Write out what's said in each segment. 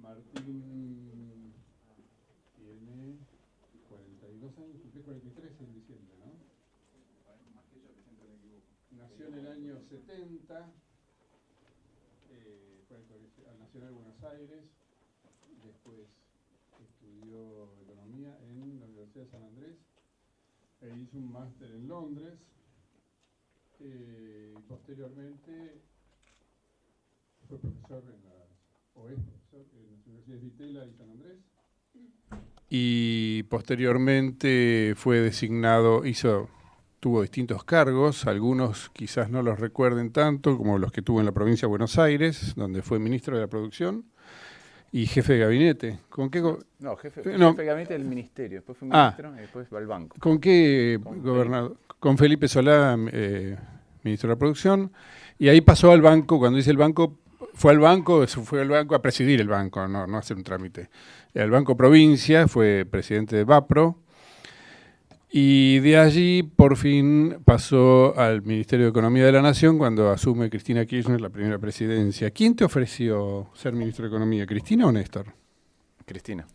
Martín tiene 42 años, cumple 43 en diciembre, ¿no? Más que yo, que siempre me equivoco. Nació en el año 70, fue al Nacional de Buenos Aires, después estudió economía en la Universidad de San Andrés, e hizo un máster en Londres, y posteriormente fue profesor es profesor en las universidades de Itela y San Andrés. Y posteriormente fue designado, tuvo distintos cargos, algunos quizás no los recuerden tanto, como los que tuvo en la provincia de Buenos Aires, donde fue ministro de la Producción y jefe de gabinete. ¿Con qué jefe de gabinete del ministerio, después fue ministro y después va al banco. ¿Con qué gobernador? Con Felipe Solá, ministro de la Producción, y ahí pasó al banco. Cuando dice el banco, fue al banco a presidir el banco, no a hacer un trámite. El Banco Provincia, fue presidente de Vapro, y de allí por fin pasó al Ministerio de Economía de la Nación cuando asume Cristina Kirchner la primera presidencia. ¿Quién te ofreció ser ministro de Economía, Cristina o Néstor? Cristina.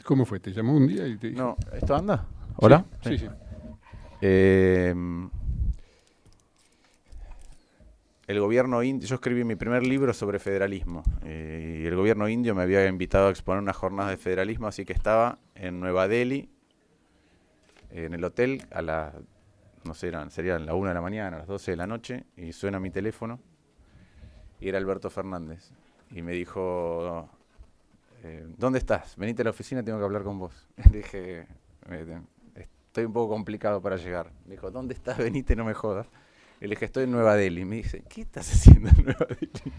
¿Cómo fue? ¿Te llamó un día y te dijo? No, ¿esto anda? ¿Hola? Sí. El gobierno indio, yo escribí mi primer libro sobre federalismo, y el gobierno indio me había invitado a exponer unas jornadas de federalismo, así que estaba en Nueva Delhi, en el hotel, serían la 1 de la mañana, a las 12 de la noche, y suena mi teléfono, y era Alberto Fernández, y me dijo, ¿dónde estás? Venite a la oficina, tengo que hablar con vos. Le dije, estoy un poco complicado para llegar. Me dijo, ¿dónde estás? Venite, no me jodas. Le dije, estoy en Nueva Delhi. Me dice, ¿qué estás haciendo en Nueva Delhi?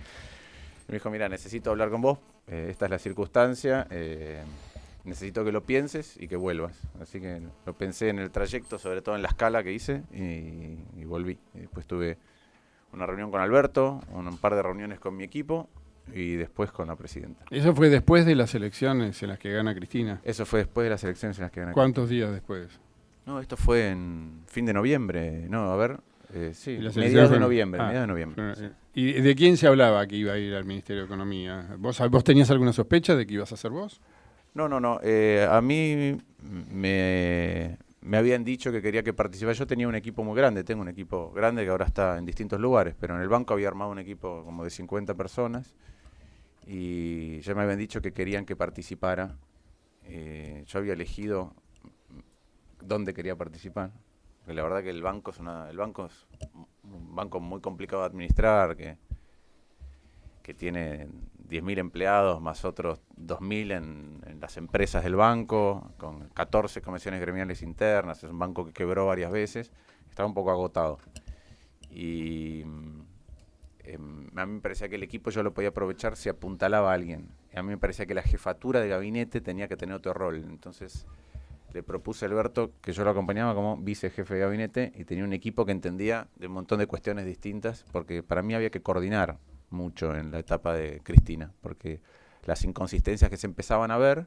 Me dijo, mira, necesito hablar con vos, esta es la circunstancia, necesito que lo pienses y que vuelvas. Así que lo pensé en el trayecto, sobre todo en la escala que hice, y volví. Y después tuve una reunión con Alberto, un par de reuniones con mi equipo, y después con la presidenta. ¿Eso fue después de las elecciones en las que gana Cristina? Eso fue después de las elecciones en las que gana Cristina. ¿Cuántos días después? No, esto fue en fin de noviembre, sí, mediados de noviembre. Sí. ¿Y de quién se hablaba que iba a ir al Ministerio de Economía? ¿Vos tenías alguna sospecha de que ibas a ser vos? No. A mí me habían dicho que quería que participara. Yo tenía un equipo muy grande, tengo un equipo grande que ahora está en distintos lugares, pero en el banco había armado un equipo como de 50 personas y ya me habían dicho que querían que participara. Yo había elegido dónde quería participar. Porque la verdad que el banco es un banco muy complicado de administrar, que tiene 10.000 empleados más otros 2.000 en las empresas del banco, con 14 comisiones gremiales internas. Es un banco que quebró varias veces, estaba un poco agotado. Y a mí me parecía que el equipo yo lo podía aprovechar si apuntalaba a alguien. Y a mí me parecía que la jefatura de gabinete tenía que tener otro rol. Entonces le propuse a Alberto que yo lo acompañaba como vicejefe de gabinete y tenía un equipo que entendía de un montón de cuestiones distintas, porque para mí había que coordinar mucho en la etapa de Cristina, porque las inconsistencias que se empezaban a ver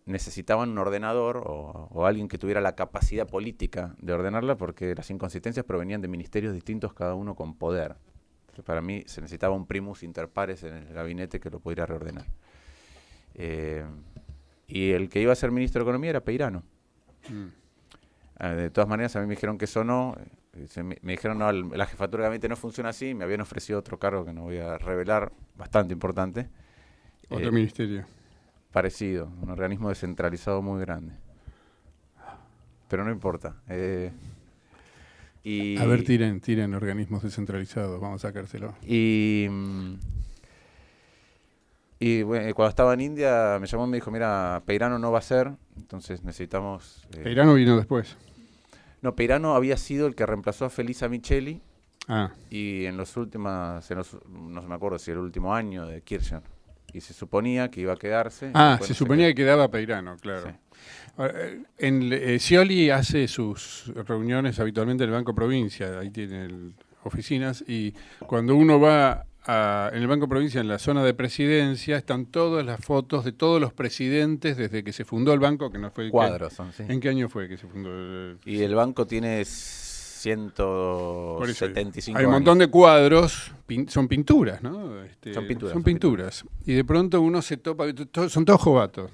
necesitaban un ordenador o alguien que tuviera la capacidad política de ordenarla, porque las inconsistencias provenían de ministerios distintos, cada uno con poder. Entonces, para mí se necesitaba un primus inter pares en el gabinete que lo pudiera reordenar. Y el que iba a ser ministro de Economía era Peirano. De todas maneras, a mí me dijeron que eso no. Me dijeron, no, la jefatura de gabinete no funciona así. Me habían ofrecido otro cargo que no voy a revelar, bastante importante. Otro ministerio. Parecido, un organismo descentralizado muy grande. Pero no importa. A ver, tiren organismos descentralizados, vamos a sacárselo. Y bueno, cuando estaba en India me llamó y me dijo, mira, Peirano no va a ser, entonces necesitamos... ¿Peirano vino después? No, Peirano había sido el que reemplazó a Felisa Micheli, y en los últimos, no me acuerdo si el último año de Kirchner, y se suponía que iba a quedarse. Se suponía que quedaba Peirano, claro. Sí. Scioli hace sus reuniones habitualmente en el Banco Provincia, ahí tiene oficinas, y cuando uno va en el Banco Provincia, en la zona de presidencia, están todas las fotos de todos los presidentes desde que se fundó el banco, que no fue... Cuadros son, sí. ¿En qué año fue que se fundó? Y el banco tiene Por eso, 175 hay un años. montón de cuadros, son pinturas, ¿no? Son pinturas. Son pinturas. Y de pronto uno se topa, son todos jovatos,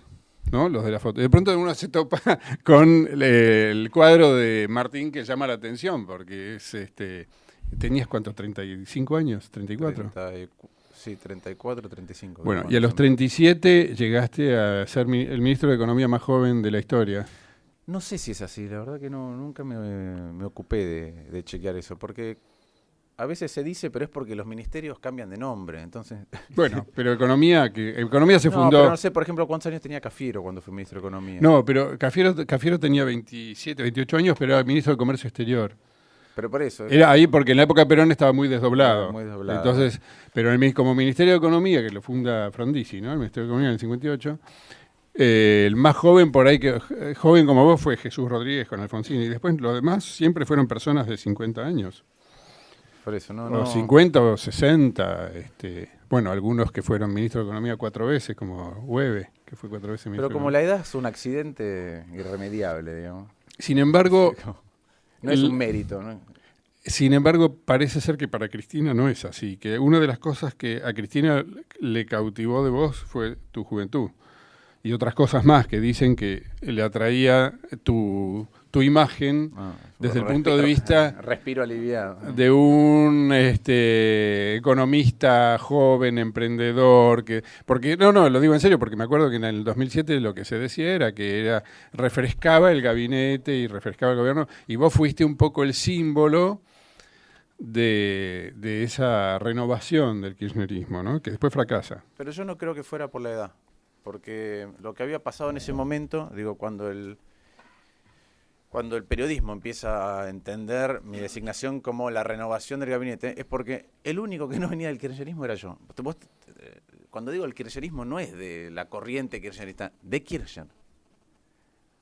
¿no? Los de la foto. Y de pronto uno se topa con el cuadro de Martín que llama la atención, porque es ¿tenías cuántos? ¿35 años? ¿34? Sí, 34, 35. Bueno, y a los 37 llegaste a ser el ministro de Economía más joven de la historia. No sé si es así, la verdad que nunca me ocupé de chequear eso, porque a veces se dice, pero es porque los ministerios cambian de nombre, entonces... Bueno, pero Economía se fundó... pero no sé, por ejemplo, ¿cuántos años tenía Cafiero cuando fue ministro de Economía? No, pero Cafiero tenía 27, 28 años, pero era ministro de Comercio Exterior. Pero por eso... Era ahí porque en la época de Perón estaba muy desdoblado. Muy desdoblado. Entonces, pero como Ministerio de Economía, que lo funda Frondizi, ¿no? El Ministerio de Economía en el 58, el más joven por ahí, joven como vos, fue Jesús Rodríguez con Alfonsín. Y después los demás siempre fueron personas de 50 años. Por eso, O 50 o 60. Bueno, algunos que fueron ministros de Economía 4 veces, como Hueve, que fue 4 veces ministro. Pero como la edad es un accidente irremediable, digamos. Sin embargo... No es un mérito, ¿no? Sin embargo, parece ser que para Cristina no es así, que una de las cosas que a Cristina le cautivó de vos fue tu juventud y otras cosas más que dicen que le atraía tu imagen desde el punto de vista respiro aliviado de un economista joven, emprendedor, porque no, lo digo en serio, porque me acuerdo que en el 2007 lo que se decía era que refrescaba el gabinete y refrescaba el gobierno, y vos fuiste un poco el símbolo de esa renovación del kirchnerismo, ¿no? Que después fracasa. Pero yo no creo que fuera por la edad, porque lo que había pasado en ese momento, digo, cuando el periodismo empieza a entender mi designación como la renovación del gabinete, es porque el único que no venía del kirchnerismo era yo. Cuando digo el kirchnerismo no es de la corriente kirchnerista, de Kirchner.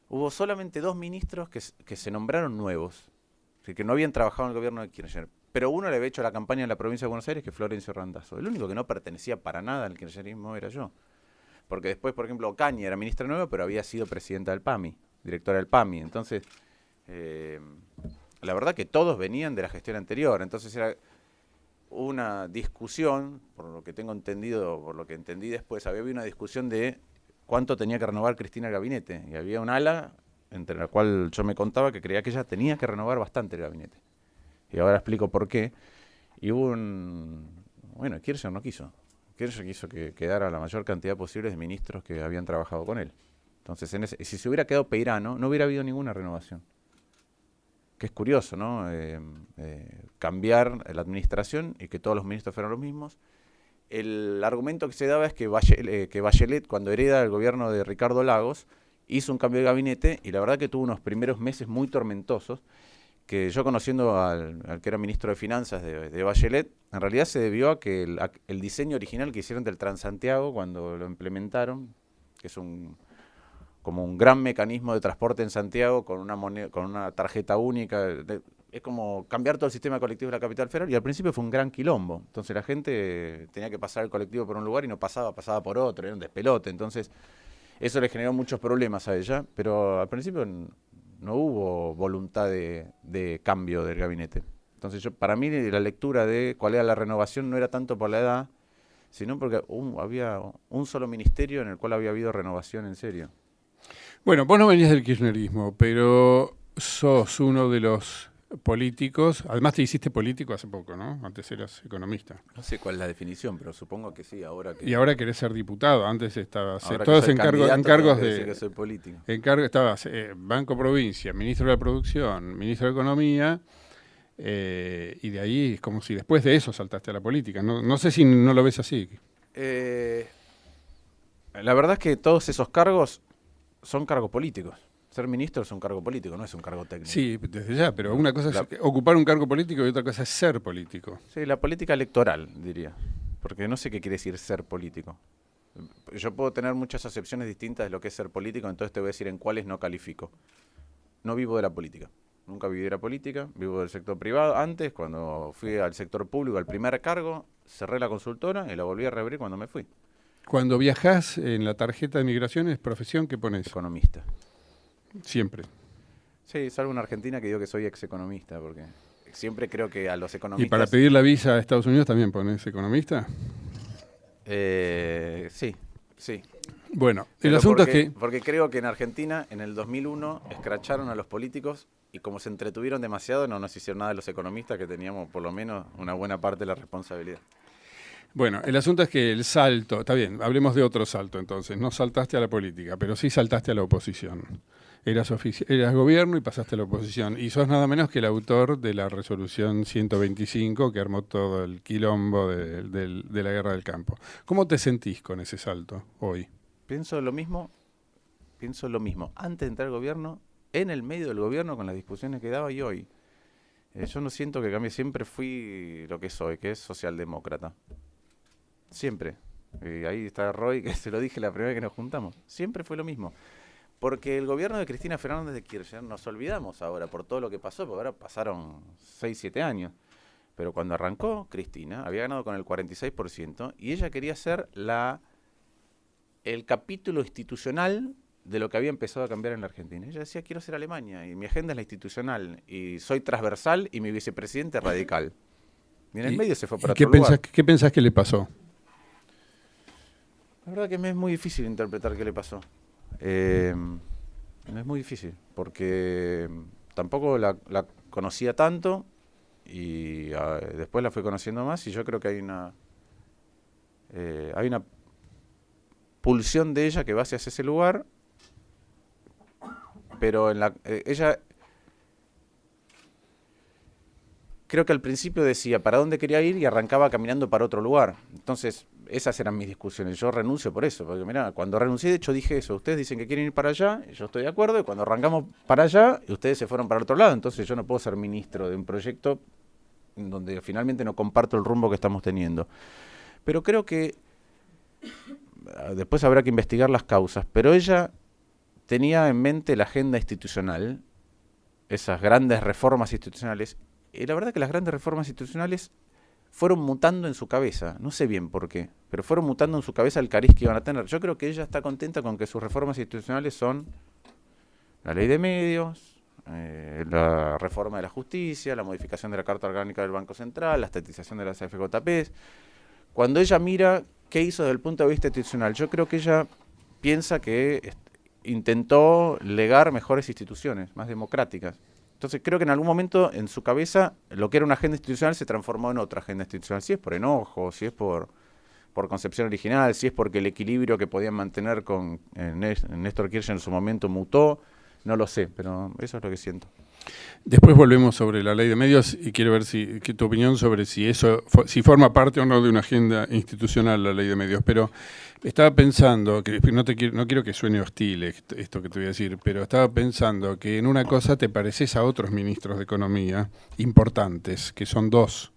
Hubo solamente 2 ministros que se nombraron nuevos, que no habían trabajado en el gobierno de Kirchner, pero uno le había hecho la campaña en la provincia de Buenos Aires, que es Florencio Randazzo. El único que no pertenecía para nada al kirchnerismo era yo. Porque después, por ejemplo, Ocaña era ministra nueva, pero había sido presidenta del PAMI, directora del PAMI. Entonces, la verdad que todos venían de la gestión anterior. Entonces era una discusión, por lo que tengo entendido, por lo que entendí después, había una discusión de cuánto tenía que renovar Cristina el gabinete. Y había un ala, entre la cual yo me contaba, que creía que ella tenía que renovar bastante el gabinete. Y ahora explico por qué. Y hubo bueno, Kirchner no quiso. Kirchner quiso que quedara la mayor cantidad posible de ministros que habían trabajado con él. Entonces, si se hubiera quedado Peirano, no hubiera habido ninguna renovación. Que es curioso, ¿no? Cambiar la administración y que todos los ministros fueran los mismos. El argumento que se daba es que Bachelet, cuando hereda el gobierno de Ricardo Lagos, hizo un cambio de gabinete y la verdad que tuvo unos primeros meses muy tormentosos, que yo conociendo al que era ministro de Finanzas de Bachelet, en realidad se debió a que el diseño original que hicieron del Transantiago cuando lo implementaron, que es como un gran mecanismo de transporte en Santiago con una tarjeta única, es como cambiar todo el sistema colectivo de la capital federal, y al principio fue un gran quilombo. Entonces la gente tenía que pasar el colectivo por un lugar y no pasaba por otro, era un despelote. Entonces eso le generó muchos problemas a ella, pero al principio no hubo voluntad de cambio del gabinete. Entonces para mí la lectura de cuál era la renovación no era tanto por la edad, sino porque había un solo ministerio en el cual había habido renovación en serio. Bueno, vos no venías del kirchnerismo, pero sos uno de los políticos, además te hiciste político hace poco, ¿no? Antes eras economista. No sé cuál es la definición, pero supongo que sí, ahora que... Y ahora querés ser diputado, antes estabas todos en cargos de... que soy político. Estabas Banco Provincia, ministro de la Producción, ministro de Economía, y de ahí es como si después de eso saltaste a la política. No sé si no lo ves así. La verdad es que todos esos cargos son cargos políticos. Ser ministro es un cargo político, no es un cargo técnico. Sí, desde ya, pero una cosa es ocupar un cargo político y otra cosa es ser político. Sí, la política electoral, diría. Porque no sé qué quiere decir ser político. Yo puedo tener muchas acepciones distintas de lo que es ser político, entonces te voy a decir en cuáles no califico. No vivo de la política. Nunca viví de la política, vivo del sector privado. Antes, cuando fui al sector público, al primer cargo, cerré la consultora y la volví a reabrir cuando me fui. Cuando viajás en la tarjeta de migraciones, profesión, ¿qué pones? Economista. Siempre. Sí, salvo en Argentina que digo que soy ex economista, porque siempre creo que a los economistas... ¿Y para pedir la visa a Estados Unidos también pones economista? Sí, sí. Bueno, el Pero asunto porque, es que... porque creo que en Argentina, en el 2001, escracharon a los políticos y como se entretuvieron demasiado, no nos hicieron nada los economistas, que teníamos por lo menos una buena parte de la responsabilidad. Bueno, el asunto es que el salto, está bien, hablemos de otro salto entonces, no saltaste a la política, pero sí saltaste a la oposición. Eras gobierno y pasaste a la oposición, y sos nada menos que el autor de la resolución 125 que armó todo el quilombo de la guerra del campo. ¿Cómo te sentís con ese salto hoy? Pienso lo mismo antes de entrar al gobierno, en el medio del gobierno, con las discusiones que daba y hoy. Yo no siento que cambie, siempre fui lo que soy, que es socialdemócrata. Siempre. Y ahí está Roy, que se lo dije la primera vez que nos juntamos. Siempre fue lo mismo. Porque el gobierno de Cristina Fernández de Kirchner, nos olvidamos ahora por todo lo que pasó, porque ahora pasaron 6, 7 años. Pero cuando arrancó Cristina, había ganado con el 46% y ella quería ser el capítulo institucional de lo que había empezado a cambiar en la Argentina. Ella decía, quiero ser Alemania, y mi agenda es la institucional, y soy transversal, y mi vicepresidente es radical. Y en el medio se fue para otro lugar. ¿Qué pensás que le pasó? La verdad que me es muy difícil interpretar qué le pasó. Es muy difícil, porque tampoco la conocía tanto, y después la fui conociendo más, y yo creo que hay una pulsión de ella que va hacia ese lugar, pero ella creo que al principio decía para dónde quería ir y arrancaba caminando para otro lugar. Entonces, esas eran mis discusiones. Yo renuncio por eso, porque mirá, cuando renuncié, de hecho dije eso, ustedes dicen que quieren ir para allá, y yo estoy de acuerdo, y cuando arrancamos para allá, ustedes se fueron para el otro lado, entonces yo no puedo ser ministro de un proyecto donde finalmente no comparto el rumbo que estamos teniendo. Pero creo que después habrá que investigar las causas, pero ella tenía en mente la agenda institucional, esas grandes reformas institucionales, y la verdad que las grandes reformas institucionales fueron mutando en su cabeza, no sé bien por qué, pero fueron mutando en su cabeza el cariz que iban a tener. Yo creo que ella está contenta con que sus reformas institucionales son la ley de medios, la reforma de la justicia, la modificación de la Carta Orgánica del Banco Central, la estatización de las AFJPs. Cuando ella mira qué hizo desde el punto de vista institucional, yo creo que ella piensa que intentó legar mejores instituciones, más democráticas. Entonces creo que en algún momento en su cabeza lo que era una agenda institucional se transformó en otra agenda institucional. Si es por enojo, si es por concepción original, si es porque el equilibrio que podían mantener con Néstor Kirchner en su momento mutó, no lo sé, pero eso es lo que siento. Después volvemos sobre la ley de medios y quiero ver tu opinión sobre si si forma parte o no de una agenda institucional la ley de medios. Pero estaba pensando, que no quiero que suene hostil esto que te voy a decir, pero estaba pensando que en una cosa te pareces a otros ministros de Economía importantes, que son dos,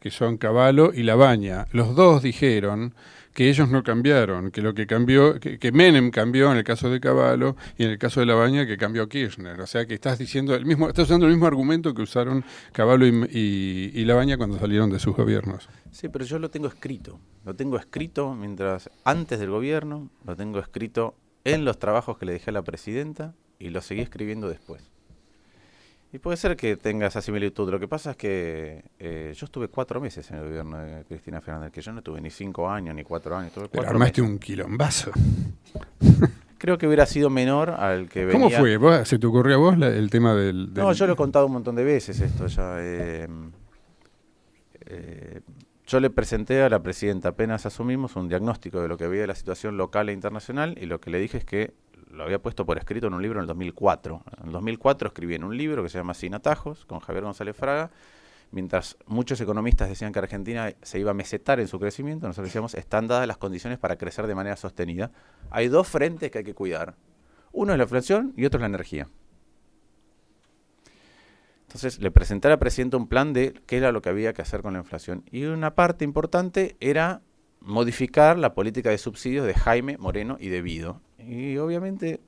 que son Cavallo y Labaña. Los dos dijeron que ellos no cambiaron, que lo que cambió, que Menem cambió en el caso de Cavallo y en el caso de Labaña que cambió Kirchner. O sea que estás usando el mismo argumento que usaron Cavallo y Labaña cuando salieron de sus gobiernos. Sí, pero yo lo tengo escrito. Lo tengo escrito antes del gobierno, lo tengo escrito en los trabajos que le dejé a la presidenta y lo seguí escribiendo después. Y puede ser que tenga esa similitud. Lo que pasa es que yo estuve 4 meses en el gobierno de Cristina Fernández, que yo no tuve ni 5 años ni 4 años. Tuve 4 Pero armaste meses. un quilombazo. Creo que hubiera sido menor al que venía. ¿Cómo fue? ¿Se te ocurrió a vos el tema del...? No, yo lo he contado un montón de veces esto ya. Yo le presenté a la presidenta, apenas asumimos, un diagnóstico de lo que había de la situación local e internacional, y lo que le dije es que lo había puesto por escrito en un libro en el 2004. En el 2004 escribí en un libro que se llama Sin Atajos, con Javier González Fraga. Mientras muchos economistas decían que Argentina se iba a mesetar en su crecimiento, nosotros decíamos, están dadas las condiciones para crecer de manera sostenida. Hay 2 frentes que hay que cuidar. Uno es la inflación y otro es la energía. Entonces le presenté a la presidenta un plan de qué era lo que había que hacer con la inflación. Y una parte importante era modificar la política de subsidios de Jaime, Moreno y de Vido. Y obviamente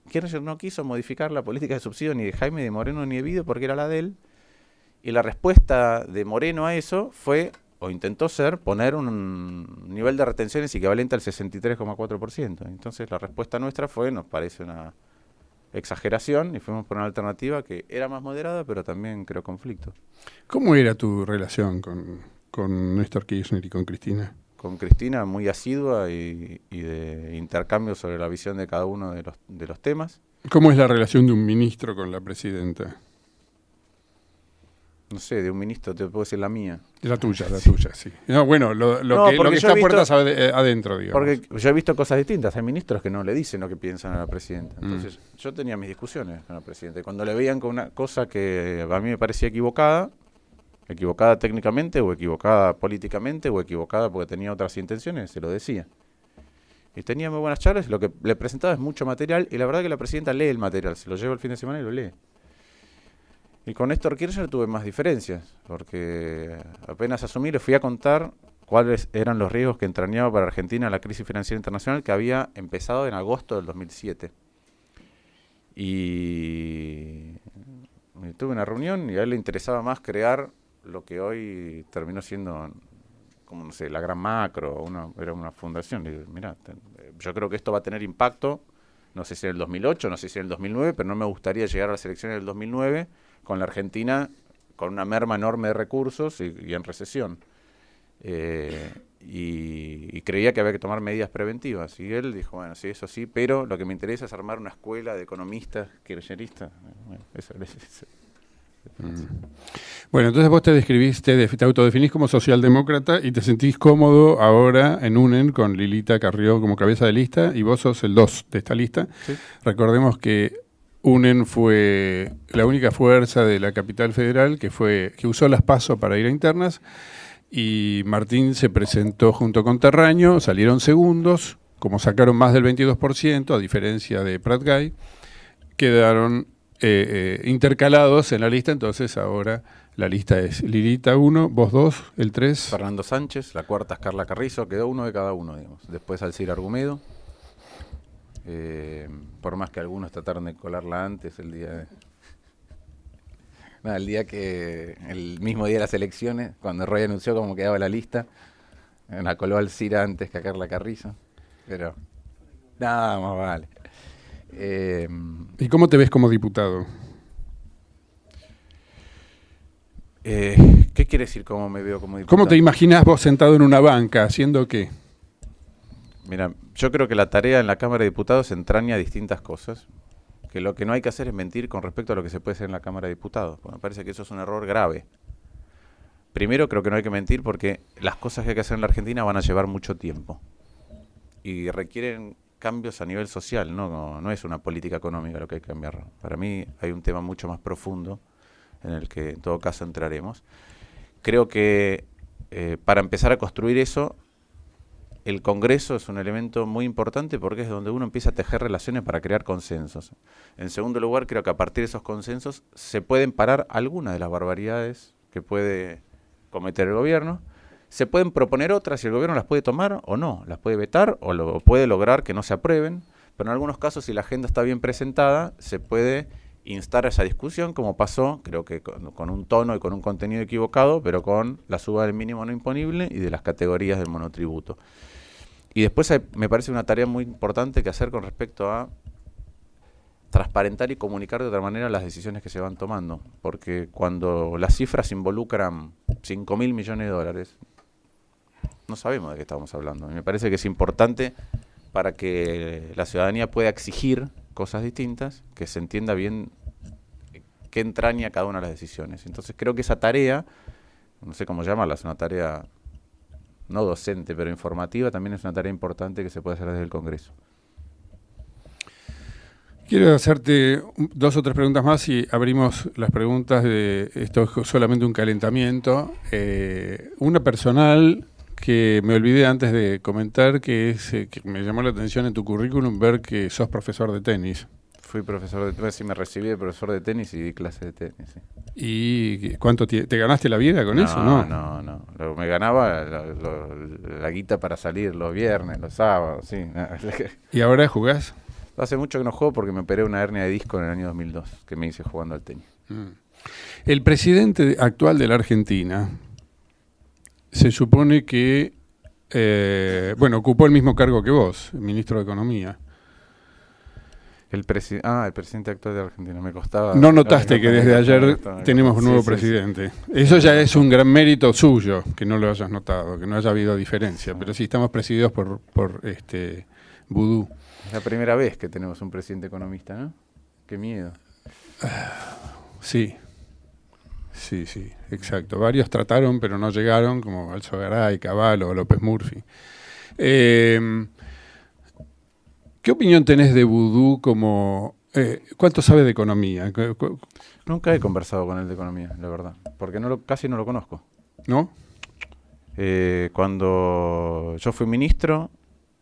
Kirchner no quiso modificar la política de subsidios ni de Jaime, de Moreno ni de Vido porque era la de él. Y la respuesta de Moreno a eso fue, o intentó ser, poner un nivel de retenciones equivalente al 63,4%. Entonces la respuesta nuestra fue, nos parece una exageración y fuimos por una alternativa que era más moderada, pero también creó conflicto. ¿Cómo era tu relación con Néstor Kirchner y con Cristina? Con Cristina muy asidua y de intercambio sobre la visión de cada uno de los temas. ¿Cómo es la relación de un ministro con la presidenta? No sé, de un ministro te puedo decir la mía. La tuya, sí. No, bueno, lo que está puertas adentro, digamos. Porque yo he visto cosas distintas. Hay ministros que no le dicen lo que piensan a la presidenta. Entonces, yo tenía mis discusiones con la presidenta. Y cuando le veían con una cosa que a mí me parecía equivocada técnicamente, o equivocada políticamente, o equivocada porque tenía otras intenciones, se lo decía. Y tenía muy buenas charlas, y lo que le presentaba es mucho material, y la verdad que la presidenta lee el material, se lo lleva el fin de semana y lo lee. Y con Néstor Kirchner tuve más diferencias, porque apenas asumí le fui a contar cuáles eran los riesgos que entrañaba para Argentina la crisis financiera internacional que había empezado en agosto del 2007. Y tuve una reunión y a él le interesaba más crear lo que hoy terminó siendo, como no sé, la Gran Macro, era una fundación. Y digo, mirá, yo creo que esto va a tener impacto, no sé si en el 2008, no sé si en el 2009, pero no me gustaría llegar a las elecciones del 2009 con la Argentina con una merma enorme de recursos y en recesión. Y creía que había que tomar medidas preventivas. Y él dijo, bueno, sí, eso sí, pero lo que me interesa es armar una escuela de economistas kirchneristas. Bueno, eso. Bueno, entonces vos te autodefinís como socialdemócrata y te sentís cómodo ahora en UNEN con Lilita Carrió como cabeza de lista y vos sos el 2 de esta lista. ¿Sí? Recordemos que UNEN fue la única fuerza de la capital federal que usó las PASO para ir a internas y Martín se presentó junto con Terraño, salieron segundos, como sacaron más del 22%, a diferencia de Prat Gay, quedaron intercalados en la lista, entonces ahora la lista es Lilita 1, vos 2, el 3. Fernando Sánchez, la cuarta es Carla Carrizo, quedó uno de cada uno, digamos. Después Alcira Argumedo. Por más que algunos trataron de colarla antes, el mismo día de las elecciones, cuando Roy anunció cómo quedaba la lista, la coló Alcira antes que a Carla Carrizo, pero nada más vale. ¿Y cómo te ves como diputado? ¿Qué quiere decir cómo me veo como diputado? ¿Cómo te imaginas vos sentado en una banca haciendo qué? Mira, yo creo que la tarea en la Cámara de Diputados entraña distintas cosas, que lo que no hay que hacer es mentir con respecto a lo que se puede hacer en la Cámara de Diputados, porque me parece que eso es un error grave. Primero, creo que no hay que mentir porque las cosas que hay que hacer en la Argentina van a llevar mucho tiempo y requieren cambios a nivel social, no es una política económica lo que hay que cambiar. Para mí hay un tema mucho más profundo en el que en todo caso entraremos. Creo que para empezar a construir eso, el Congreso es un elemento muy importante porque es donde uno empieza a tejer relaciones para crear consensos. En segundo lugar, creo que a partir de esos consensos se pueden parar algunas de las barbaridades que puede cometer el gobierno. Se pueden proponer otras y el gobierno las puede tomar o no, las puede vetar o puede lograr que no se aprueben, pero en algunos casos si la agenda está bien presentada se puede instar a esa discusión como pasó, creo que con un tono y con un contenido equivocado, pero con la suba del mínimo no imponible y de las categorías del monotributo. Y después me parece una tarea muy importante que hacer con respecto a transparentar y comunicar de otra manera las decisiones que se van tomando, porque cuando las cifras involucran 5.000 millones de dólares, no sabemos de qué estamos hablando. Y me parece que es importante para que la ciudadanía pueda exigir cosas distintas, que se entienda bien qué entraña cada una de las decisiones. Entonces creo que esa tarea, no sé cómo llamarla, es una tarea no docente, pero informativa, también es una tarea importante que se puede hacer desde el Congreso. Quiero hacerte 2 o 3 preguntas más y abrimos las preguntas de esto es solamente un calentamiento. Una personal que me olvidé antes de comentar, que me llamó la atención en tu currículum ver que sos profesor de tenis. Fui profesor de tenis, sí, me recibí de profesor de tenis y di clases de tenis. Sí. ¿Y cuánto te ganaste la vida con eso? No. Me ganaba la guita para salir los viernes, los sábados, sí. ¿Y ahora jugás? Hace mucho que no juego porque me operé una hernia de disco en el año 2002, que me hice jugando al tenis. El presidente actual de la Argentina se supone que, ocupó el mismo cargo que vos, ministro de Economía. El presidente actual de Argentina, me costaba. No notaste que desde ayer tenemos un nuevo presidente. Eso ya es un gran mérito suyo, que no lo hayas notado, que no haya habido diferencia. Pero sí estamos presididos por Vudú. Es la primera vez que tenemos un presidente economista, ¿no? Qué miedo. Sí, exacto. Varios trataron, pero no llegaron, como Alzogaray, Cavallo o López Murphy. ¿Qué opinión tenés de Vudú como... ¿cuánto sabe de economía? Nunca he conversado con él de economía, la verdad, porque casi no lo conozco. ¿No? Cuando yo fui ministro,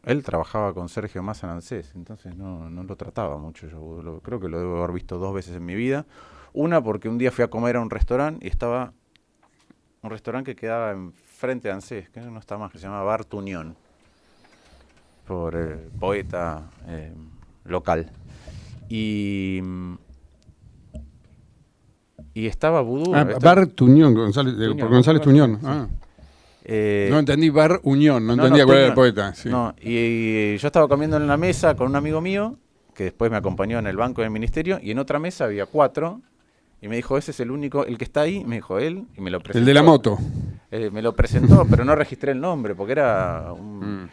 él trabajaba con Sergio Massa en ANSES, entonces no lo trataba mucho. Yo creo que lo debo haber visto 2 veces en mi vida. Una porque un día fui a comer a un restaurante y estaba un restaurante que quedaba enfrente de ANSES, que no está más, que se llama Bar Tuñón, por el poeta local. Y estaba Vudú. Bar Tuñón, por González Tuñón. Sí. No entendí Bar Unión, no entendía cuál era el poeta. Sí. No, y yo estaba comiendo en la mesa con un amigo mío, que después me acompañó en el banco del ministerio, y en otra mesa había 4, y me dijo, ese es el único, el que está ahí, me dijo él, y me lo presentó. El de la moto. Me lo presentó, pero no registré el nombre, porque era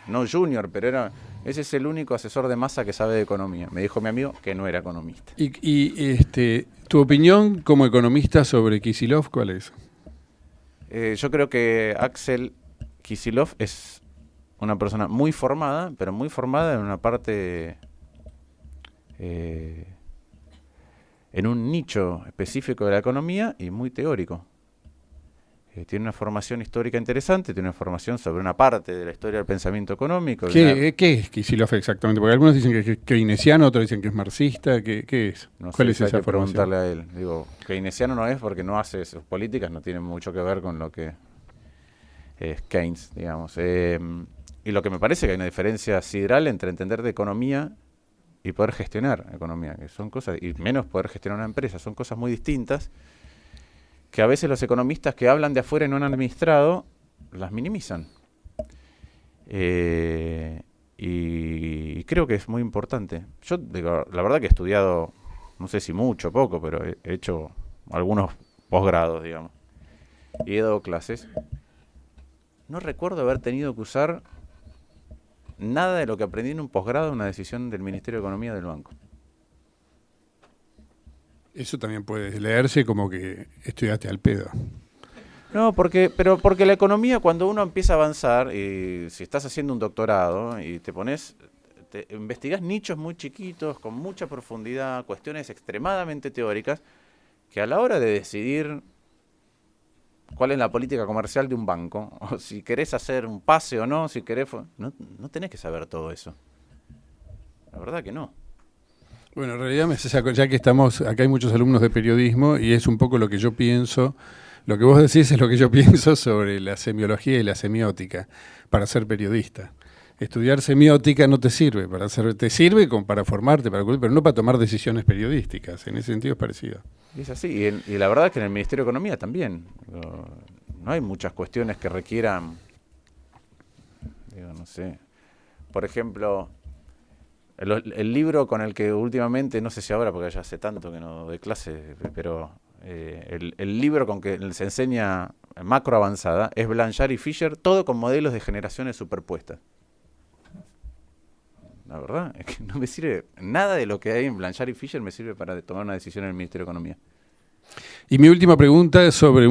no junior, pero ese es el único asesor de Massa que sabe de economía. Me dijo mi amigo que no era economista. ¿Y tu opinión como economista sobre Kicillof cuál es? Yo creo que Axel Kicillof es una persona muy formada, pero muy formada en una parte, en un nicho específico de la economía y muy teórico. Tiene una formación histórica interesante, tiene una formación sobre una parte de la historia del pensamiento económico. ¿Qué es Kicillof exactamente? Porque algunos dicen que es keynesiano, otros dicen que es marxista. ¿Qué es? No ¿Cuál sé, es esa hay que formación? preguntarle a él. Digo, keynesiano no es porque no hace sus políticas, no tiene mucho que ver con lo que es Keynes, digamos. Y lo que me parece que hay una diferencia sideral entre entender de economía y poder gestionar economía, que son cosas, y menos poder gestionar una empresa, son cosas muy distintas, que a veces los economistas que hablan de afuera y no han administrado, las minimizan. Y creo que es muy importante. Yo, digo, la verdad que he estudiado, no sé si mucho o poco, pero he hecho algunos posgrados, digamos. Y he dado clases. No recuerdo haber tenido que usar nada de lo que aprendí en un posgrado en una decisión del Ministerio de Economía del banco. Eso también puede leerse como que estudiaste al pedo. No, porque la economía, cuando uno empieza a avanzar, y si estás haciendo un doctorado y te investigás nichos muy chiquitos, con mucha profundidad, cuestiones extremadamente teóricas, que a la hora de decidir cuál es la política comercial de un banco, o si querés hacer un pase o no, si querés, no tenés que saber todo eso. La verdad que no. Bueno, en realidad, ya que estamos, acá hay muchos alumnos de periodismo y es un poco lo que yo pienso, lo que vos decís es lo que yo pienso sobre la semiología y la semiótica para ser periodista. Estudiar semiótica no te sirve te sirve para formarte, pero no para tomar decisiones periodísticas. En ese sentido es parecido. Y es así, y la verdad es que en el Ministerio de Economía también. No hay muchas cuestiones que requieran, no sé, por ejemplo, el libro con el que últimamente, no sé si ahora porque ya hace tanto que no doy clase, pero el libro con que se enseña macro avanzada es Blanchard y Fisher, todo con modelos de generaciones superpuestas. La verdad es que no me sirve, nada de lo que hay en Blanchard y Fisher me sirve para tomar una decisión en el Ministerio de Economía. Y mi última pregunta es sobre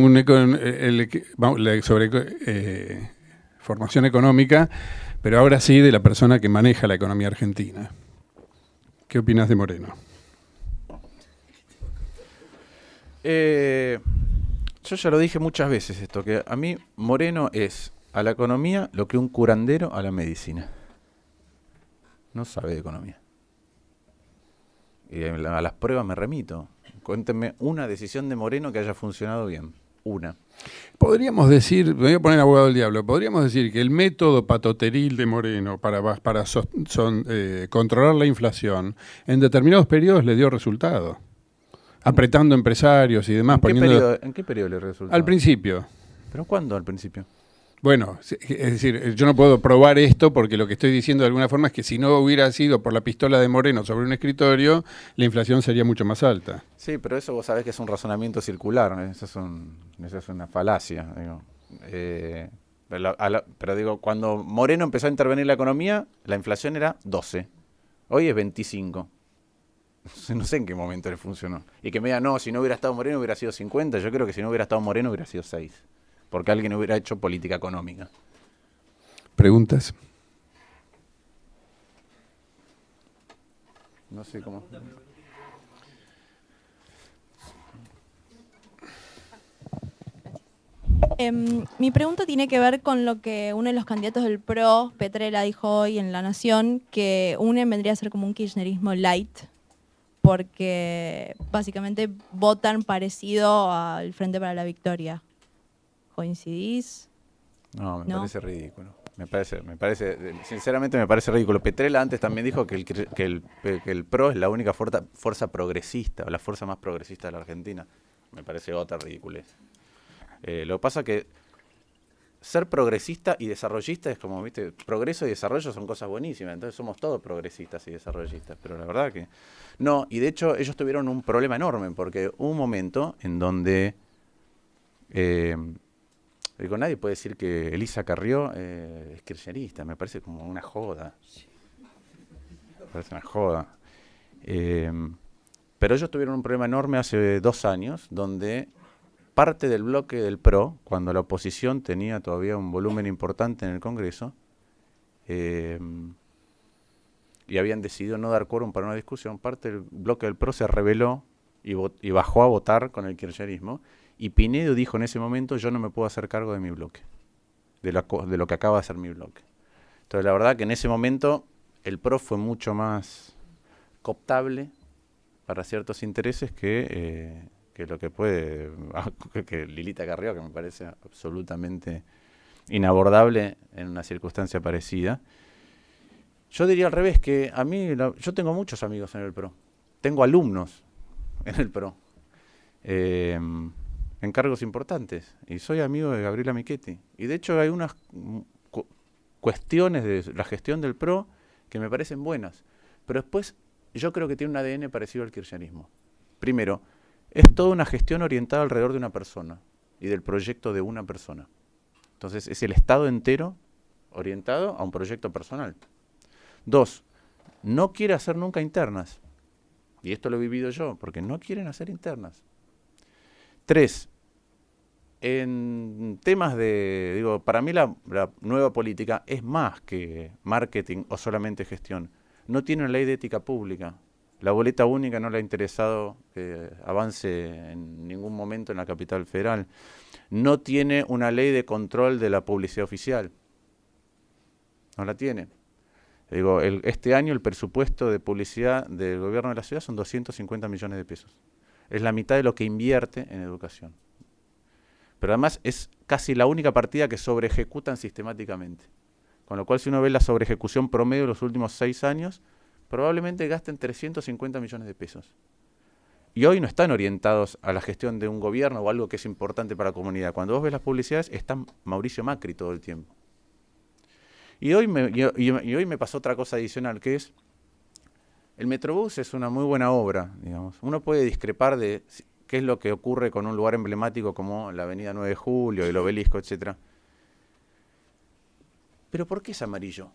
formación económica, pero ahora sí de la persona que maneja la economía argentina. ¿Qué opinas de Moreno? Yo ya lo dije muchas veces esto, que a mí Moreno es a la economía lo que un curandero a la medicina. No sabe de economía. Y a las pruebas me remito. Cuéntenme una decisión de Moreno que haya funcionado bien. Una. Podríamos decir, me voy a poner abogado del diablo, podríamos decir que el método patoteril de Moreno para controlar la inflación en determinados periodos le dio resultado. Apretando empresarios y demás. ¿En qué periodo le resultó? Al principio. ¿Pero cuándo al principio? Bueno, es decir, yo no puedo probar esto porque lo que estoy diciendo de alguna forma es que si no hubiera sido por la pistola de Moreno sobre un escritorio, la inflación sería mucho más alta. Sí, pero eso vos sabés que es un razonamiento circular, ¿no? Eso es una falacia. Digo. Pero digo, cuando Moreno empezó a intervenir en la economía, la inflación era 12. Hoy es 25. No sé en qué momento le funcionó. Y que me diga, no, si no hubiera estado Moreno hubiera sido 50. Yo creo que si no hubiera estado Moreno hubiera sido 6. Porque alguien hubiera hecho política económica. ¿Preguntas? No sé cómo. Mi pregunta tiene que ver con lo que uno de los candidatos del PRO, Petrella, dijo hoy en La Nación, que UNEM vendría a ser como un kirchnerismo light, porque básicamente votan parecido al Frente para la Victoria. ¿Coincidís? No, me ¿No? parece ridículo. Sinceramente me parece ridículo. Petrella antes también dijo que el PRO es la única fuerza progresista, o la fuerza más progresista de la Argentina. Me parece otra ridiculez. Lo que pasa es que ser progresista y desarrollista es como, viste, progreso y desarrollo son cosas buenísimas, entonces somos todos progresistas y desarrollistas, pero la verdad que no, y de hecho ellos tuvieron un problema enorme, porque hubo un momento en donde, digo, nadie puede decir que Elisa Carrió es kirchnerista, me parece como una joda, me parece una joda. Pero ellos tuvieron un problema enorme hace 2 años, donde parte del bloque del PRO, cuando la oposición tenía todavía un volumen importante en el Congreso, y habían decidido no dar quórum para una discusión, parte del bloque del PRO se rebeló y bajó a votar con el kirchnerismo, y Pinedo dijo en ese momento, yo no me puedo hacer cargo de mi bloque, de lo que acaba de ser mi bloque. Entonces la verdad que en ese momento el PRO fue mucho más cooptable para ciertos intereses que lo que puede, que Lilita Carrió, que me parece absolutamente inabordable en una circunstancia parecida. Yo diría al revés, que a mí, yo tengo muchos amigos en el PRO, tengo alumnos en el PRO, en cargos importantes, y soy amigo de Gabriela Michetti. Y de hecho hay unas cuestiones de la gestión del PRO que me parecen buenas, pero después yo creo que tiene un ADN parecido al kirchnerismo. Primero, es toda una gestión orientada alrededor de una persona y del proyecto de una persona. Entonces es el Estado entero orientado a un proyecto personal. 2, no quiere hacer nunca internas. Y esto lo he vivido yo, porque no quieren hacer internas. 3, en temas de, digo, para mí la nueva política es más que marketing o solamente gestión. No tiene una ley de ética pública. La boleta única no le ha interesado que avance en ningún momento en la capital federal. No tiene una ley de control de la publicidad oficial. No la tiene. Digo, este año el presupuesto de publicidad del gobierno de la ciudad son 250 millones de pesos. Es la mitad de lo que invierte en educación. Pero además es casi la única partida que sobreejecutan sistemáticamente. Con lo cual, si uno ve la sobreejecución promedio de los últimos 6 años, probablemente gasten 350 millones de pesos. Y hoy no están orientados a la gestión de un gobierno o algo que es importante para la comunidad. Cuando vos ves las publicidades, está Mauricio Macri todo el tiempo. Y hoy me pasó otra cosa adicional, que es, el Metrobús es una muy buena obra, digamos. Uno puede discrepar de qué es lo que ocurre con un lugar emblemático como la Avenida 9 de Julio, el Obelisco, etc. Pero ¿por qué es amarillo?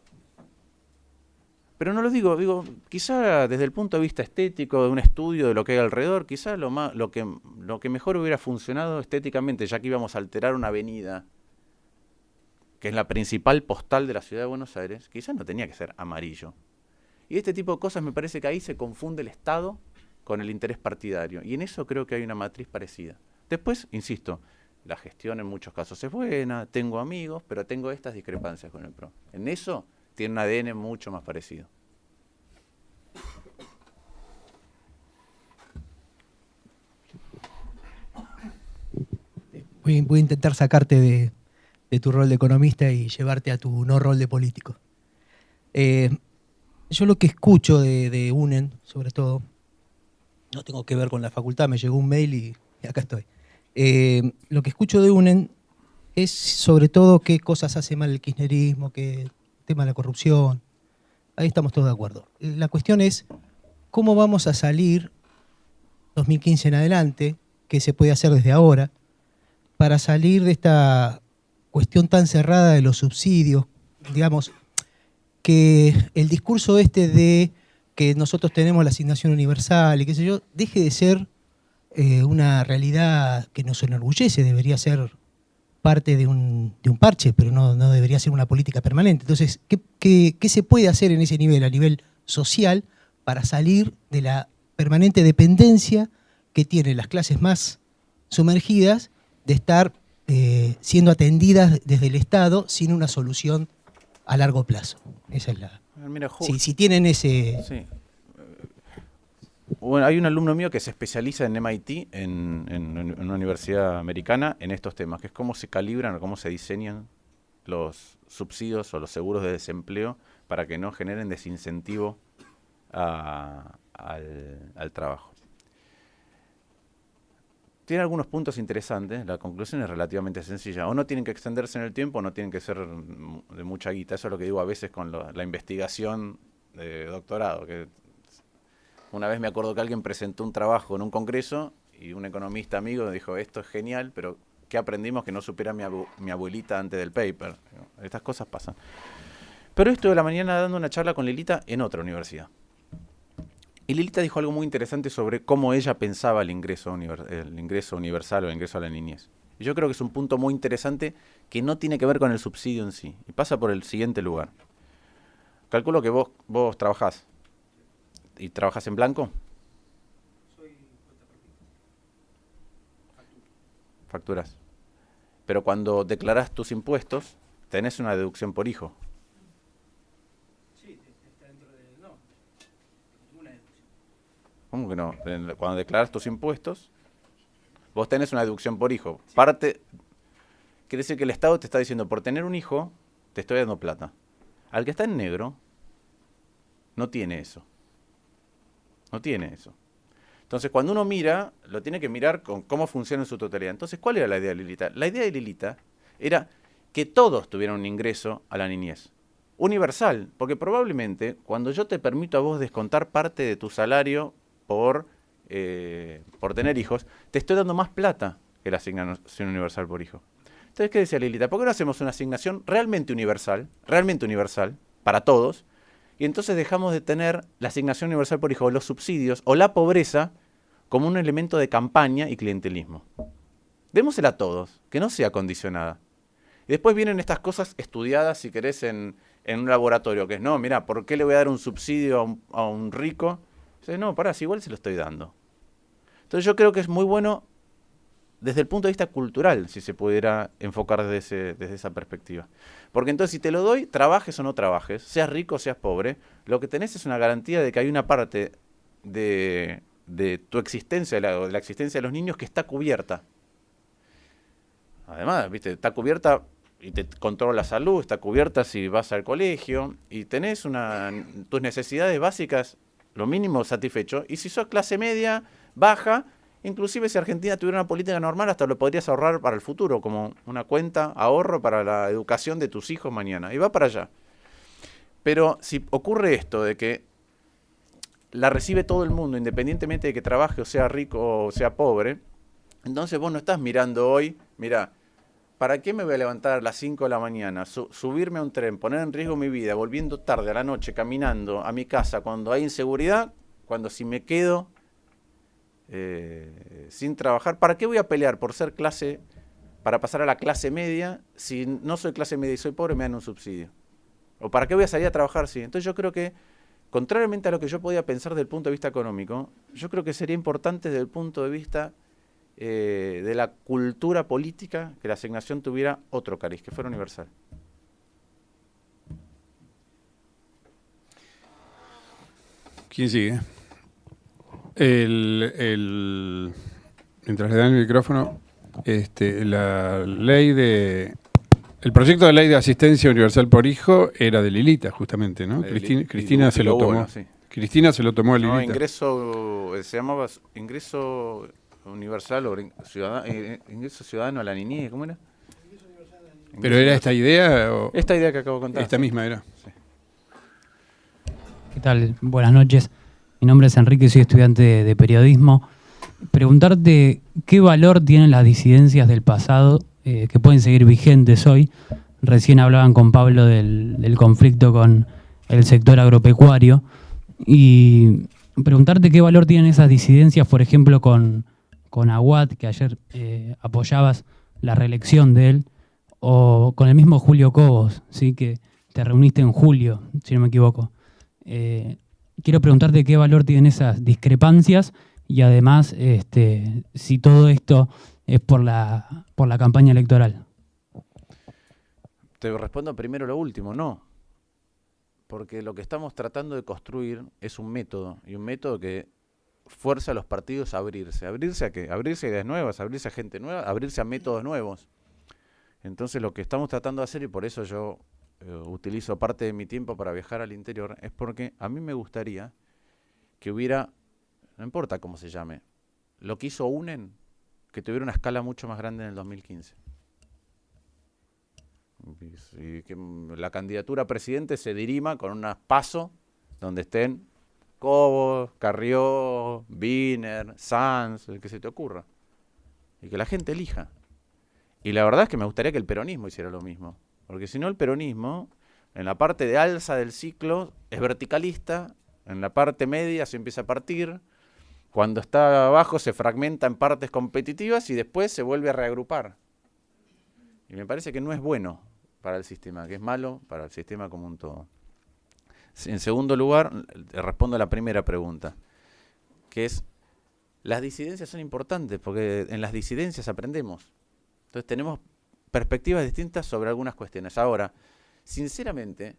Pero no lo digo, quizá desde el punto de vista estético, de un estudio de lo que hay alrededor, quizá lo que mejor hubiera funcionado estéticamente, ya que íbamos a alterar una avenida, que es la principal postal de la ciudad de Buenos Aires, quizá no tenía que ser amarillo. Y este tipo de cosas me parece que ahí se confunde el Estado con el interés partidario. Y en eso creo que hay una matriz parecida. Después, insisto, la gestión en muchos casos es buena, tengo amigos, pero tengo estas discrepancias con el PRO. En eso tiene un ADN mucho más parecido. Voy a intentar sacarte de tu rol de economista y llevarte a tu no rol de político. Yo lo que escucho de UNEN, sobre todo, no tengo que ver con la facultad, me llegó un mail y acá estoy. Lo que escucho de UNEN es sobre todo qué cosas hace mal el kirchnerismo, qué tema de la corrupción. Ahí estamos todos de acuerdo. La cuestión es cómo vamos a salir 2015 en adelante, qué se puede hacer desde ahora, para salir de esta cuestión tan cerrada de los subsidios, digamos, que el discurso este de que nosotros tenemos la asignación universal y qué sé yo, deje de ser una realidad que nos enorgullece, debería ser parte de un parche, pero no debería ser una política permanente. Entonces, ¿qué se puede hacer en ese nivel, a nivel social, para salir de la permanente dependencia que tienen las clases más sumergidas de estar siendo atendidas desde el Estado sin una solución a largo plazo? Esa es la... Mira, si tienen ese... Sí. Bueno, hay un alumno mío que se especializa en MIT, en una universidad americana, en estos temas, que es cómo se calibran o cómo se diseñan los subsidios o los seguros de desempleo para que no generen desincentivo al trabajo. Tiene algunos puntos interesantes, la conclusión es relativamente sencilla. O no tienen que extenderse en el tiempo o no tienen que ser de mucha guita. Eso es lo que digo a veces con la investigación de doctorado, que una vez me acuerdo que alguien presentó un trabajo en un congreso y un economista amigo dijo, esto es genial, pero ¿qué aprendimos que no supiera mi abuelita antes del paper? Estas cosas pasan. Pero esto de la mañana dando una charla con Lilita en otra universidad. Y Lilita dijo algo muy interesante sobre cómo ella pensaba el ingreso universal o el ingreso a la niñez. Y yo creo que es un punto muy interesante que no tiene que ver con el subsidio en sí. Y pasa por el siguiente lugar. Calculo que vos trabajás. ¿Y trabajas en blanco? Soy facturas. Pero cuando declarás tus impuestos, tenés una deducción por hijo. Sí, está dentro de... No, ninguna deducción. ¿Cómo que no? Cuando declaras tus impuestos, vos tenés una deducción por hijo. Sí. Quiere decir que el Estado te está diciendo, por tener un hijo, te estoy dando plata. Al que está en negro, no tiene eso. No tiene eso. Entonces, cuando uno mira, lo tiene que mirar con cómo funciona en su totalidad. Entonces, ¿cuál era la idea de Lilita? La idea de Lilita era que todos tuvieran un ingreso a la niñez. Universal, porque probablemente cuando yo te permito a vos descontar parte de tu salario por tener hijos, te estoy dando más plata que la asignación universal por hijo. Entonces, ¿qué decía Lilita? ¿Por qué no hacemos una asignación realmente universal para todos? Y entonces dejamos de tener la asignación universal por hijo, o los subsidios, o la pobreza, como un elemento de campaña y clientelismo. Démosela a todos, que no sea condicionada. Y después vienen estas cosas estudiadas, si querés, en un laboratorio, que es, no, mira, ¿por qué le voy a dar un subsidio a un rico? Dice, no, pará, si igual se lo estoy dando. Entonces yo creo que es muy bueno desde el punto de vista cultural, si se pudiera enfocar desde esa perspectiva. Porque entonces si te lo doy, trabajes o no trabajes, seas rico o seas pobre, lo que tenés es una garantía de que hay una parte de tu existencia, de la existencia de los niños, que está cubierta. Además, viste, está cubierta y te controla la salud, está cubierta si vas al colegio, y tenés tus necesidades básicas, lo mínimo satisfecho, y si sos clase media, baja, inclusive si Argentina tuviera una política normal, hasta lo podrías ahorrar para el futuro, como una cuenta ahorro para la educación de tus hijos mañana. Y va para allá. Pero si ocurre esto de que la recibe todo el mundo, independientemente de que trabaje o sea rico o sea pobre, entonces vos no estás mirando hoy, mira, ¿para qué me voy a levantar a las 5 de la mañana, subirme a un tren, poner en riesgo mi vida, volviendo tarde a la noche, caminando a mi casa cuando hay inseguridad, cuando si me quedo sin trabajar, ¿para qué voy a pelear por ser para pasar a la clase media, si no soy clase media y soy pobre me dan un subsidio? ¿O para qué voy a salir a trabajar? Sí. Entonces yo creo que, contrariamente a lo que yo podía pensar desde el punto de vista económico, yo creo que sería importante desde el punto de vista de la cultura política que la asignación tuviera otro cariz, que fuera universal. ¿Quién sigue? Mientras le dan el micrófono, el proyecto de ley de asistencia universal por hijo era de Lilita, justamente, ¿no? Cristina se lo tomó. Bueno, sí. Cristina se lo tomó a Lilita. Se llamaba ingreso universal o ingreso ciudadano a la niñez, ¿cómo era? ¿Pero era esta idea o Esta idea que acabo de contar. esta misma era? Sí. ¿Qué tal? Buenas noches. Mi nombre es Enrique, soy estudiante de periodismo. Preguntarte qué valor tienen las disidencias del pasado que pueden seguir vigentes hoy. Recién hablaban con Pablo del conflicto con el sector agropecuario. Y preguntarte qué valor tienen esas disidencias, por ejemplo, con Aguad, que ayer apoyabas la reelección de él, o con el mismo Julio Cobos, ¿sí? Que te reuniste en julio, si no me equivoco. Quiero preguntarte qué valor tienen esas discrepancias y además si todo esto es por la campaña electoral. Te respondo primero lo último, no. Porque lo que estamos tratando de construir es un método, y un método que fuerza a los partidos a abrirse. ¿Abrirse a qué? Abrirse a ideas nuevas, abrirse a gente nueva, abrirse a métodos nuevos. Entonces lo que estamos tratando de hacer, y por eso yo utilizo parte de mi tiempo para viajar al interior, es porque a mí me gustaría que hubiera, no importa cómo se llame, lo que hizo UNEN, que tuviera una escala mucho más grande en el 2015. Y que la candidatura a presidente se dirima con un paso donde estén Cobos, Carrió, Wiener, Sanz, el que se te ocurra. Y que la gente elija. Y la verdad es que me gustaría que el peronismo hiciera lo mismo. Porque si no, el peronismo, en la parte de alza del ciclo, es verticalista, en la parte media se empieza a partir, cuando está abajo se fragmenta en partes competitivas y después se vuelve a reagrupar. Y me parece que no es bueno para el sistema, que es malo para el sistema como un todo. En segundo lugar, respondo a la primera pregunta, que es, las disidencias son importantes porque en las disidencias aprendemos. Entonces tenemos perspectivas distintas sobre algunas cuestiones. Ahora, sinceramente,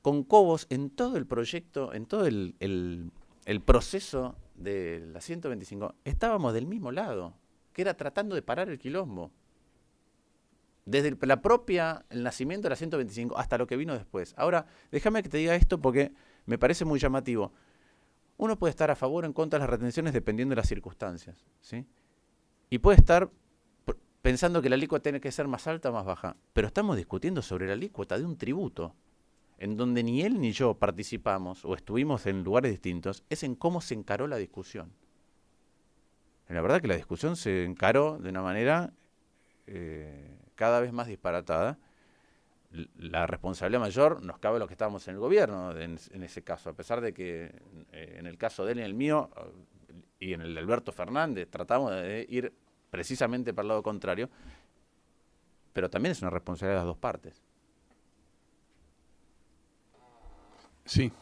con Cobos en todo el proyecto, en todo el proceso de la 125, estábamos del mismo lado, que era tratando de parar el quilombo. Desde el nacimiento de la 125 hasta lo que vino después. Ahora, déjame que te diga esto porque me parece muy llamativo. Uno puede estar a favor o en contra de las retenciones dependiendo de las circunstancias, ¿sí? Y puede estar pensando que la alícuota tiene que ser más alta o más baja. Pero estamos discutiendo sobre la alícuota de un tributo, en donde ni él ni yo participamos o estuvimos en lugares distintos, es en cómo se encaró la discusión. La verdad que la discusión se encaró de una manera cada vez más disparatada. La responsabilidad mayor nos cabe a los que estábamos en el gobierno en ese caso, a pesar de que en el caso de él y en el mío, y en el de Alberto Fernández, tratamos de ir precisamente para el lado contrario, pero también es una responsabilidad de las dos partes. Sí.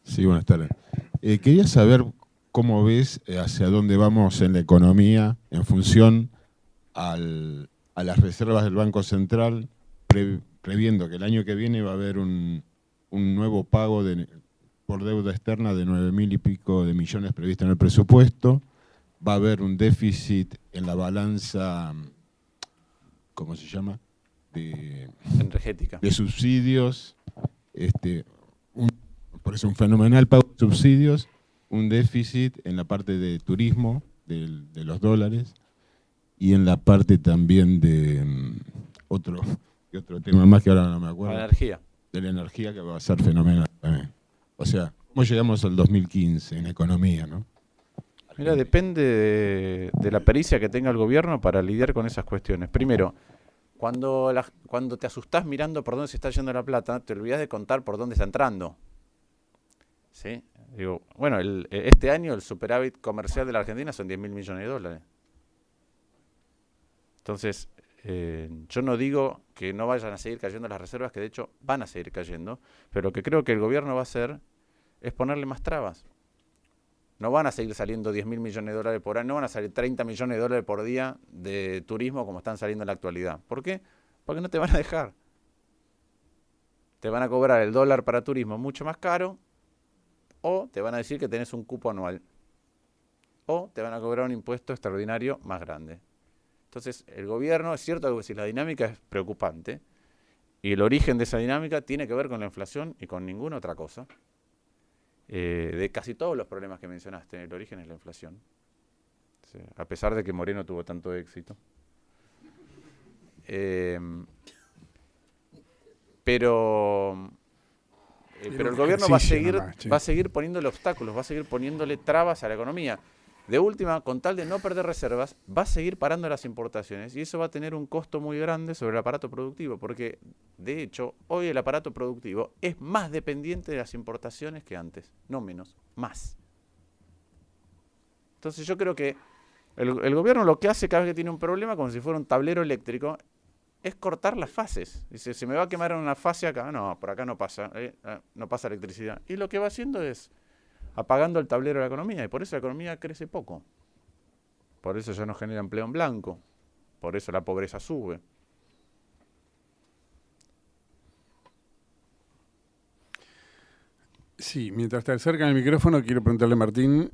Sí, buenas tardes. Quería saber cómo ves hacia dónde vamos en la economía en función a las reservas del Banco Central, previendo que el año que viene va a haber un nuevo pago por deuda externa de 9.000 y pico de millones previsto en el presupuesto, va a haber un déficit en la balanza, ¿cómo se llama? Energética. De subsidios, por eso un fenomenal pago de subsidios, un déficit en la parte de turismo, de los dólares, y en la parte también de otro tema más que ahora no me acuerdo. La energía. De la energía, que va a ser fenomenal también. O sea, ¿cómo llegamos al 2015 en economía, no? Mira, depende de la pericia que tenga el gobierno para lidiar con esas cuestiones. Primero, cuando te asustás mirando por dónde se está yendo la plata, te olvidás de contar por dónde está entrando. ¿Sí? Digo, bueno, este año el superávit comercial de la Argentina son 10.000 millones de dólares. Entonces, yo no digo que no vayan a seguir cayendo las reservas, que de hecho van a seguir cayendo, pero lo que creo que el gobierno va a hacer es ponerle más trabas. No van a seguir saliendo 10.000 millones de dólares por año, no van a salir 30 millones de dólares por día de turismo como están saliendo en la actualidad. ¿Por qué? Porque no te van a dejar. Te van a cobrar el dólar para turismo mucho más caro, o te van a decir que tenés un cupo anual, o te van a cobrar un impuesto extraordinario más grande. Entonces, el gobierno, es cierto que si la dinámica es preocupante, y el origen de esa dinámica tiene que ver con la inflación y con ninguna otra cosa. De casi todos los problemas que mencionaste, el origen es la inflación. a pesar de que Moreno tuvo tanto éxito. Pero el gobierno va a seguir poniéndole obstáculos, va a seguir poniéndole trabas a la economía. De última, con tal de no perder reservas, va a seguir parando las importaciones y eso va a tener un costo muy grande sobre el aparato productivo, porque de hecho hoy el aparato productivo es más dependiente de las importaciones que antes, no menos, más. Entonces yo creo que el gobierno lo que hace cada vez que tiene un problema, como si fuera un tablero eléctrico, es cortar las fases. Dice, se me va a quemar una fase acá, no, por acá no pasa electricidad. Y lo que va haciendo es apagando el tablero de la economía, y por eso la economía crece poco. Por eso ya no genera empleo en blanco, por eso la pobreza sube. Sí, mientras te acercan el micrófono, quiero preguntarle a Martín,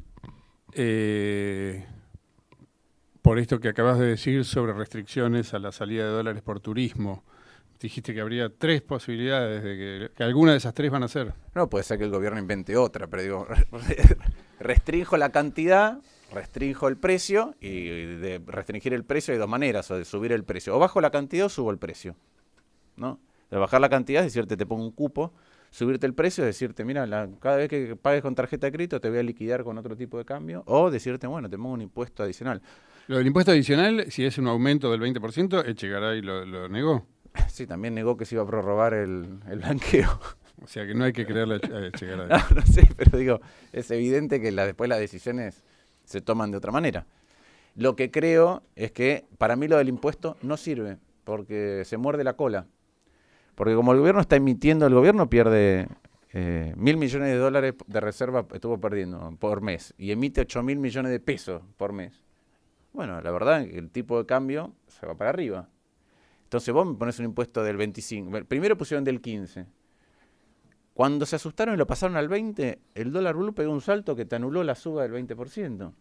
por esto que acabas de decir sobre restricciones a la salida de dólares por turismo. Dijiste que habría 3 posibilidades, de que alguna de esas 3 van a ser. No, puede ser que el gobierno invente otra, pero digo, restrinjo la cantidad, restrinjo el precio, y de restringir el precio hay 2 maneras, o de subir el precio. O bajo la cantidad o subo el precio, ¿no? De bajar la cantidad es decirte, te pongo un cupo. Subirte el precio es decirte, mira, cada vez que pagues con tarjeta de crédito te voy a liquidar con otro tipo de cambio. O decirte, bueno, te pongo un impuesto adicional. Lo del impuesto adicional, si es un aumento del 20%, Echegaray lo negó. Sí, también negó que se iba a prorrogar el blanqueo. O sea que no hay que creerle a Echegaray. No sé, pero digo, es evidente que después las decisiones se toman de otra manera. Lo que creo es que para mí lo del impuesto no sirve, porque se muerde la cola. Porque como el gobierno está emitiendo, el gobierno pierde 1.000 millones de dólares de reserva, estuvo perdiendo por mes, y emite 8.000 millones de pesos por mes. Bueno, la verdad, el tipo de cambio se va para arriba. Entonces vos me pones un impuesto del 25, primero pusieron del 15. Cuando se asustaron y lo pasaron al 20, el dólar blue pegó un salto que te anuló la suba del 20%.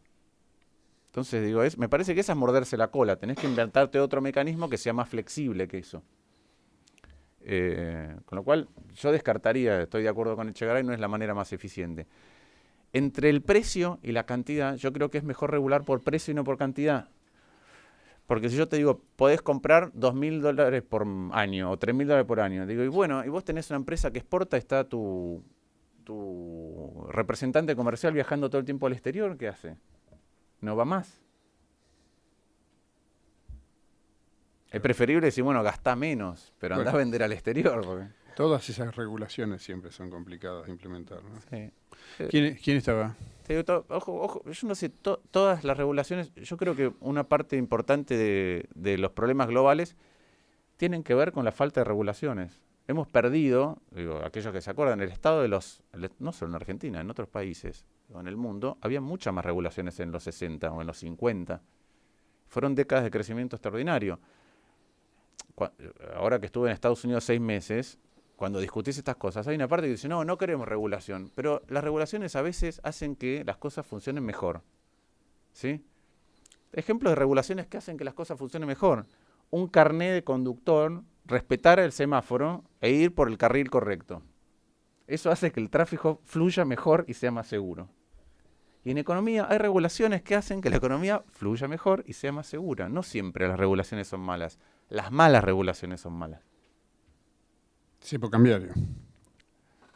Entonces digo, me parece que esa es morderse la cola, tenés que inventarte otro mecanismo que sea más flexible que eso. Con lo cual yo descartaría, estoy de acuerdo con Echegaray, no es la manera más eficiente. Entre el precio y la cantidad, yo creo que es mejor regular por precio y no por cantidad. Porque si yo te digo, podés comprar $2.000 por año o $3.000 por año, digo, y bueno, y vos tenés una empresa que exporta, está tu representante comercial viajando todo el tiempo al exterior, ¿qué hace? No va más. Es preferible decir, bueno, gastá menos, pero andá a vender al exterior. Porque... Todas esas regulaciones siempre son complicadas de implementar, ¿no? Sí. ¿Quién estaba? Te digo, ojo, yo no sé, todas las regulaciones, yo creo que una parte importante de los problemas globales tienen que ver con la falta de regulaciones. Hemos perdido, digo, aquellos que se acuerdan, el estado de no solo en Argentina, en otros países o en el mundo, había muchas más regulaciones en los 60 o en los 50. Fueron décadas de crecimiento extraordinario. Ahora que estuve en Estados Unidos 6 meses, cuando discutís estas cosas, hay una parte que dice, no queremos regulación, pero las regulaciones a veces hacen que las cosas funcionen mejor. ¿Sí? Ejemplos de regulaciones que hacen que las cosas funcionen mejor. Un carné de conductor, respetar el semáforo e ir por el carril correcto. Eso hace que el tráfico fluya mejor y sea más seguro. Y en economía hay regulaciones que hacen que la economía fluya mejor y sea más segura. No siempre las regulaciones son malas. Las malas regulaciones son malas. Tipo cambiario.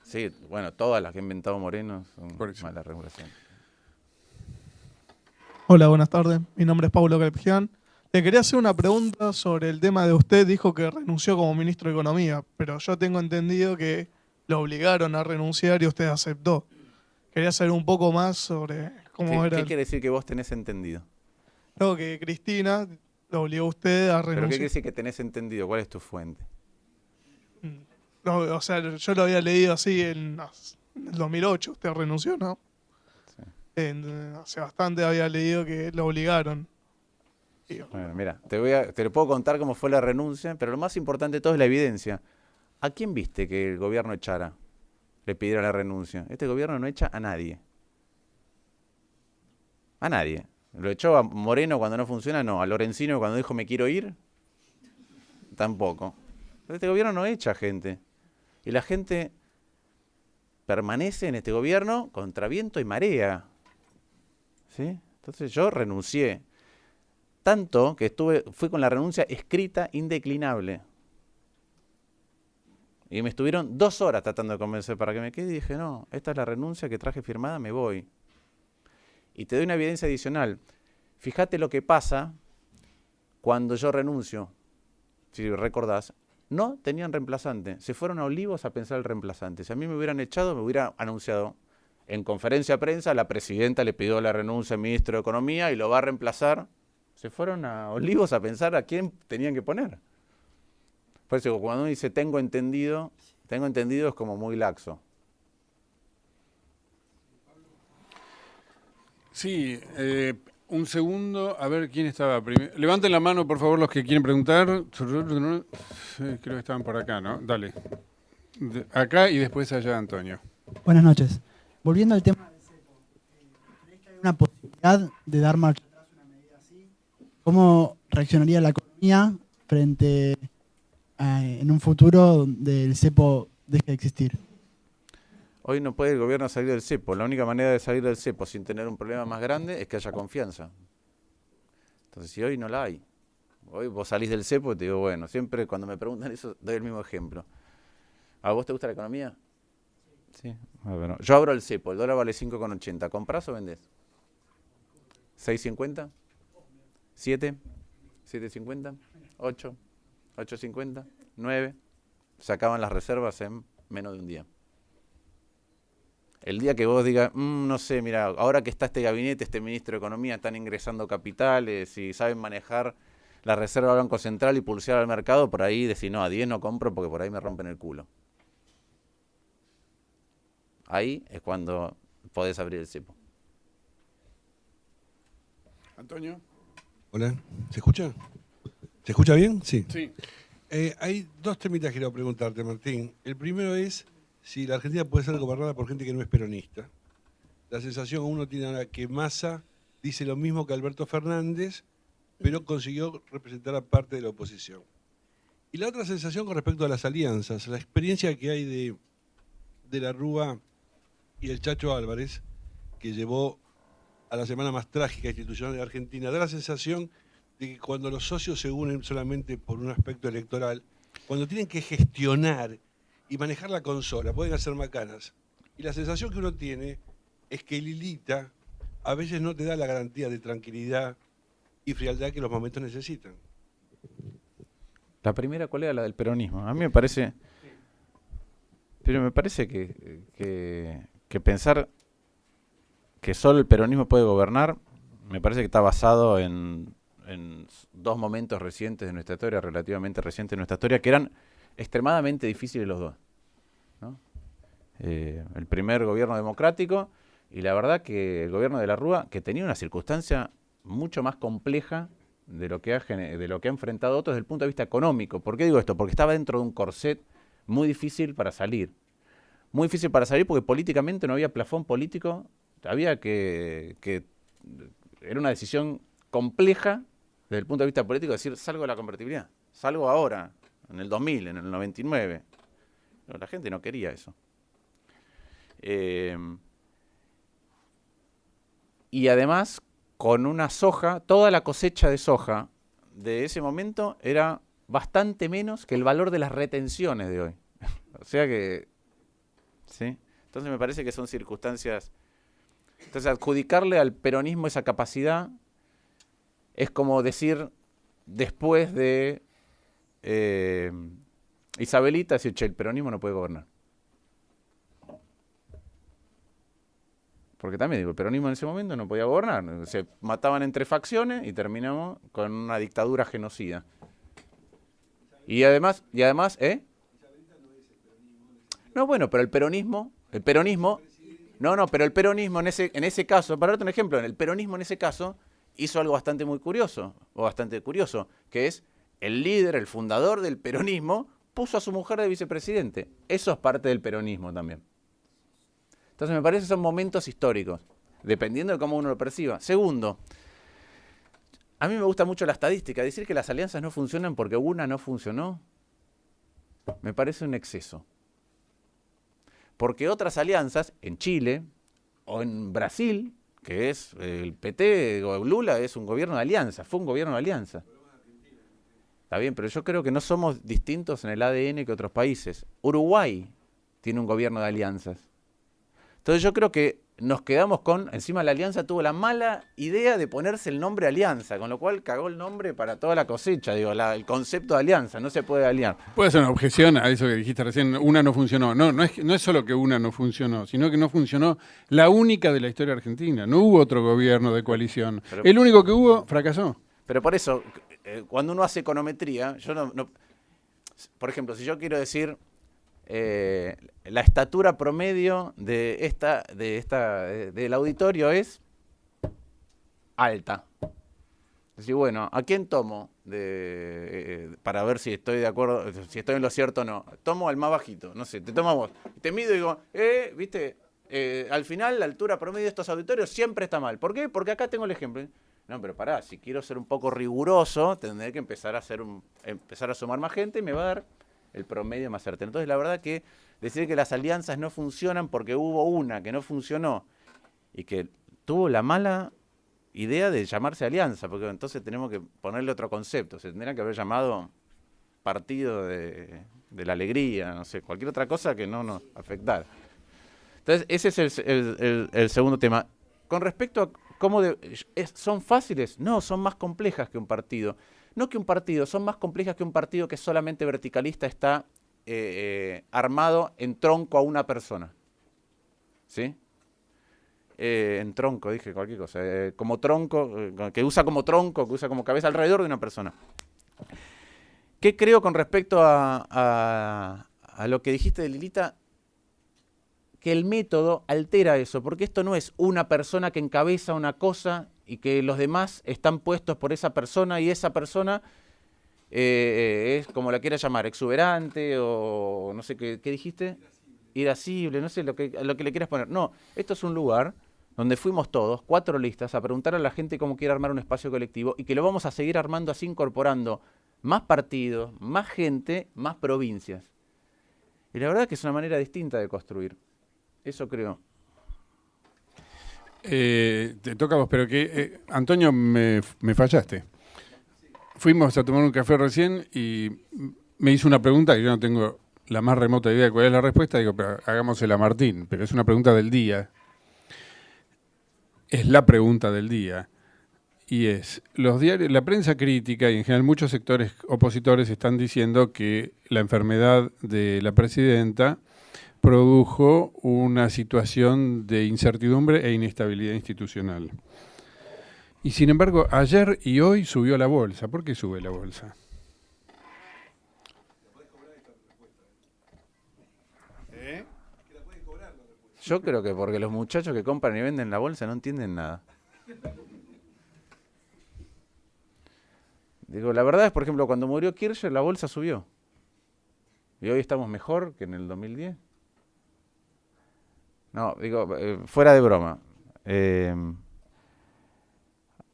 Sí, bueno, todas las que ha inventado Moreno son malas regulaciones. Hola, buenas tardes. Mi nombre es Paulo Calpigian. Le quería hacer una pregunta sobre el tema de usted. Dijo que renunció como ministro de Economía, pero yo tengo entendido que lo obligaron a renunciar y usted aceptó. Quería saber un poco más sobre cómo era. ¿Qué quiere decir que vos tenés entendido? No, que Cristina lo obligó a usted a renunciar. ¿Pero qué quiere decir que tenés entendido? ¿Cuál es tu fuente? No, o sea, yo lo había leído así en el 2008. Usted renunció, ¿no? Sí. Hace bastante había leído que lo obligaron. Bueno, mira, te lo puedo contar cómo fue la renuncia, pero lo más importante de todo es la evidencia. ¿A quién viste que el gobierno echara? Le pidiera la renuncia. Este gobierno no echa a nadie. A nadie. ¿Lo echó a Moreno cuando no funciona? No. ¿A Lorenzino cuando dijo me quiero ir? Tampoco. Este gobierno no echa gente. Y la gente permanece en este gobierno contra viento y marea. ¿Sí? Entonces yo renuncié. Tanto que fui con la renuncia escrita indeclinable. Y me estuvieron 2 horas tratando de convencer para que me quede y dije, no, esta es la renuncia que traje firmada, me voy. Y te doy una evidencia adicional. Fíjate lo que pasa cuando yo renuncio. Si recordás, no tenían reemplazante. Se fueron a Olivos a pensar el reemplazante. Si a mí me hubieran echado, me hubiera anunciado. En conferencia de prensa, la presidenta le pidió la renuncia al ministro de Economía y lo va a reemplazar. Se fueron a Olivos a pensar a quién tenían que poner. Por eso cuando uno dice tengo entendido es como muy laxo. Sí, un segundo, a ver quién estaba primero. Levanten la mano, por favor, los que quieren preguntar. Creo que estaban por acá, ¿no? Dale. Acá y después allá, Antonio. Buenas noches. Volviendo al tema del cepo, ¿crees que hay una posibilidad de dar marcha atrás una medida así? ¿Cómo reaccionaría la economía frente en un futuro donde el cepo deje de existir? Hoy no puede el gobierno salir del cepo. La única manera de salir del cepo sin tener un problema más grande es que haya confianza. Entonces, si hoy no la hay, hoy vos salís del cepo y te digo, bueno, siempre cuando me preguntan eso, doy el mismo ejemplo. ¿A vos te gusta la economía? Sí. Bueno, yo abro el cepo, el dólar vale 5,80. ¿Comprás o vendés? ¿6,50? ¿7? ¿7,50? ¿8? ¿8,50? ¿9? Se acaban las reservas en menos de un día. El día que vos digas, no sé, mira, ahora que está este gabinete, este ministro de Economía, están ingresando capitales y saben manejar la reserva del Banco Central y pulsear al mercado, por ahí decís, no, a 10 no compro porque por ahí me rompen el culo. Ahí es cuando podés abrir el cepo. Antonio. Hola, ¿se escucha? ¿Se escucha bien? Sí. Sí. Hay 2 temitas que quiero preguntarte, Martín. El primero es si la Argentina puede ser gobernada por gente que no es peronista. La sensación uno tiene ahora que Massa dice lo mismo que Alberto Fernández, pero consiguió representar a parte de la oposición. Y la otra sensación con respecto a las alianzas, la experiencia que hay de la Rúa y el Chacho Álvarez, que llevó a la semana más trágica institucional de Argentina, da la sensación de que cuando los socios se unen solamente por un aspecto electoral, cuando tienen que gestionar y manejar la consola, pueden hacer macanas. Y la sensación que uno tiene es que Lilita a veces no te da la garantía de tranquilidad y frialdad que los momentos necesitan. La primera, ¿cuál era? La del peronismo. A mí me parece... Pero me parece que pensar que solo el peronismo puede gobernar, me parece que está basado en 2 momentos recientes de nuestra historia, relativamente recientes de nuestra historia, que eran extremadamente difíciles los dos, ¿no? El primer gobierno democrático y la verdad que el gobierno de la Rúa, que tenía una circunstancia mucho más compleja de lo que ha enfrentado otros desde el punto de vista económico. ¿Por qué digo esto? Porque estaba dentro de un corset muy difícil para salir. Muy difícil para salir porque políticamente no había plafón político, había que era una decisión compleja desde el punto de vista político, decir, salgo de la convertibilidad, salgo ahora, en el 2000, en el 99. Pero la gente no quería eso. Y además, con una soja, toda la cosecha de soja de ese momento era bastante menos que el valor de las retenciones de hoy. O sea que, ¿sí? Entonces me parece que son circunstancias... Entonces adjudicarle al peronismo esa capacidad es como decir, después de Isabelita, decir, che, el peronismo no puede gobernar. Porque también digo, el peronismo en ese momento no podía gobernar. Se mataban entre facciones y terminamos con una dictadura genocida. Y además, No, bueno, pero el peronismo, pero el peronismo en ese caso, para darte un ejemplo, el peronismo en ese caso hizo algo bastante curioso, que es el líder, el fundador del peronismo, puso a su mujer de vicepresidente. Eso es parte del peronismo también. Entonces me parece que son momentos históricos, dependiendo de cómo uno lo perciba. Segundo, a mí me gusta mucho la estadística. Decir que las alianzas no funcionan porque una no funcionó, me parece un exceso. Porque otras alianzas, en Chile o en Brasil, que es el PT o Lula es un gobierno de alianza, fue un gobierno de alianza. Está bien, pero yo creo que no somos distintos en el ADN que otros países. Uruguay tiene un gobierno de alianzas. Entonces yo creo que nos quedamos con, encima la alianza tuvo la mala idea de ponerse el nombre alianza, con lo cual cagó el nombre para toda la cosecha, digo, el concepto de alianza, no se puede aliar. ¿Puede hacer una objeción a eso que dijiste recién? Una no funcionó. No es solo que una no funcionó, sino que no funcionó la única de la historia argentina. No hubo otro gobierno de coalición. Pero, el único que hubo fracasó. Pero por eso, cuando uno hace econometría, yo no por ejemplo, si yo quiero decir la estatura promedio del auditorio es alta. Es decir, bueno, ¿a quién tomo para ver si estoy de acuerdo, si estoy en lo cierto o no? Tomo al más bajito, no sé, te tomo a vos. Te mido y digo, viste, al final la altura promedio de estos auditorios siempre está mal. ¿Por qué? Porque acá tengo el ejemplo. No, pero pará, si quiero ser un poco riguroso, tendré que empezar a sumar más gente y me va a dar el promedio más certero. Entonces, la verdad que decir que las alianzas no funcionan porque hubo una que no funcionó y que tuvo la mala idea de llamarse alianza, porque entonces tenemos que ponerle otro concepto. Se tendría que haber llamado partido de la alegría, no sé, cualquier otra cosa que no nos afectara. Entonces, ese es el segundo tema. Con respecto a cómo ¿son fáciles? No, son más complejas que un partido. No que un partido, son más complejas que un partido que solamente verticalista está armado en tronco a una persona. ¿Sí? En tronco, dije cualquier cosa. Como tronco, que usa como tronco, que usa como cabeza alrededor de una persona. ¿Qué creo con respecto a lo que dijiste de Lilita? Que el método altera eso, porque esto no es una persona que encabeza una cosa y que los demás están puestos por esa persona y esa persona es, como la quieras llamar, exuberante o no sé qué dijiste, irascible, no sé lo que le quieras poner. No, esto es un lugar donde fuimos todos, 4 listas, a preguntar a la gente cómo quiere armar un espacio colectivo y que lo vamos a seguir armando así, incorporando más partidos, más gente, más provincias. Y la verdad que es una manera distinta de construir. Eso creo. Te toca a vos, pero que Antonio, me fallaste. Fuimos a tomar un café recién y me hizo una pregunta que yo no tengo la más remota idea de cuál es la respuesta. Digo, pero hagámosela a Martín, pero es una pregunta del día. Es la pregunta del día. Y es, los diarios, la prensa crítica y en general muchos sectores opositores están diciendo que la enfermedad de la presidenta produjo una situación de incertidumbre e inestabilidad institucional. Y sin embargo, ayer y hoy subió la bolsa. ¿Por qué sube la bolsa? Yo creo que porque los muchachos que compran y venden la bolsa no entienden nada. Digo, la verdad es, por ejemplo, cuando murió Kirchner, la bolsa subió. Y hoy estamos mejor que en el 2010. No, digo, fuera de broma.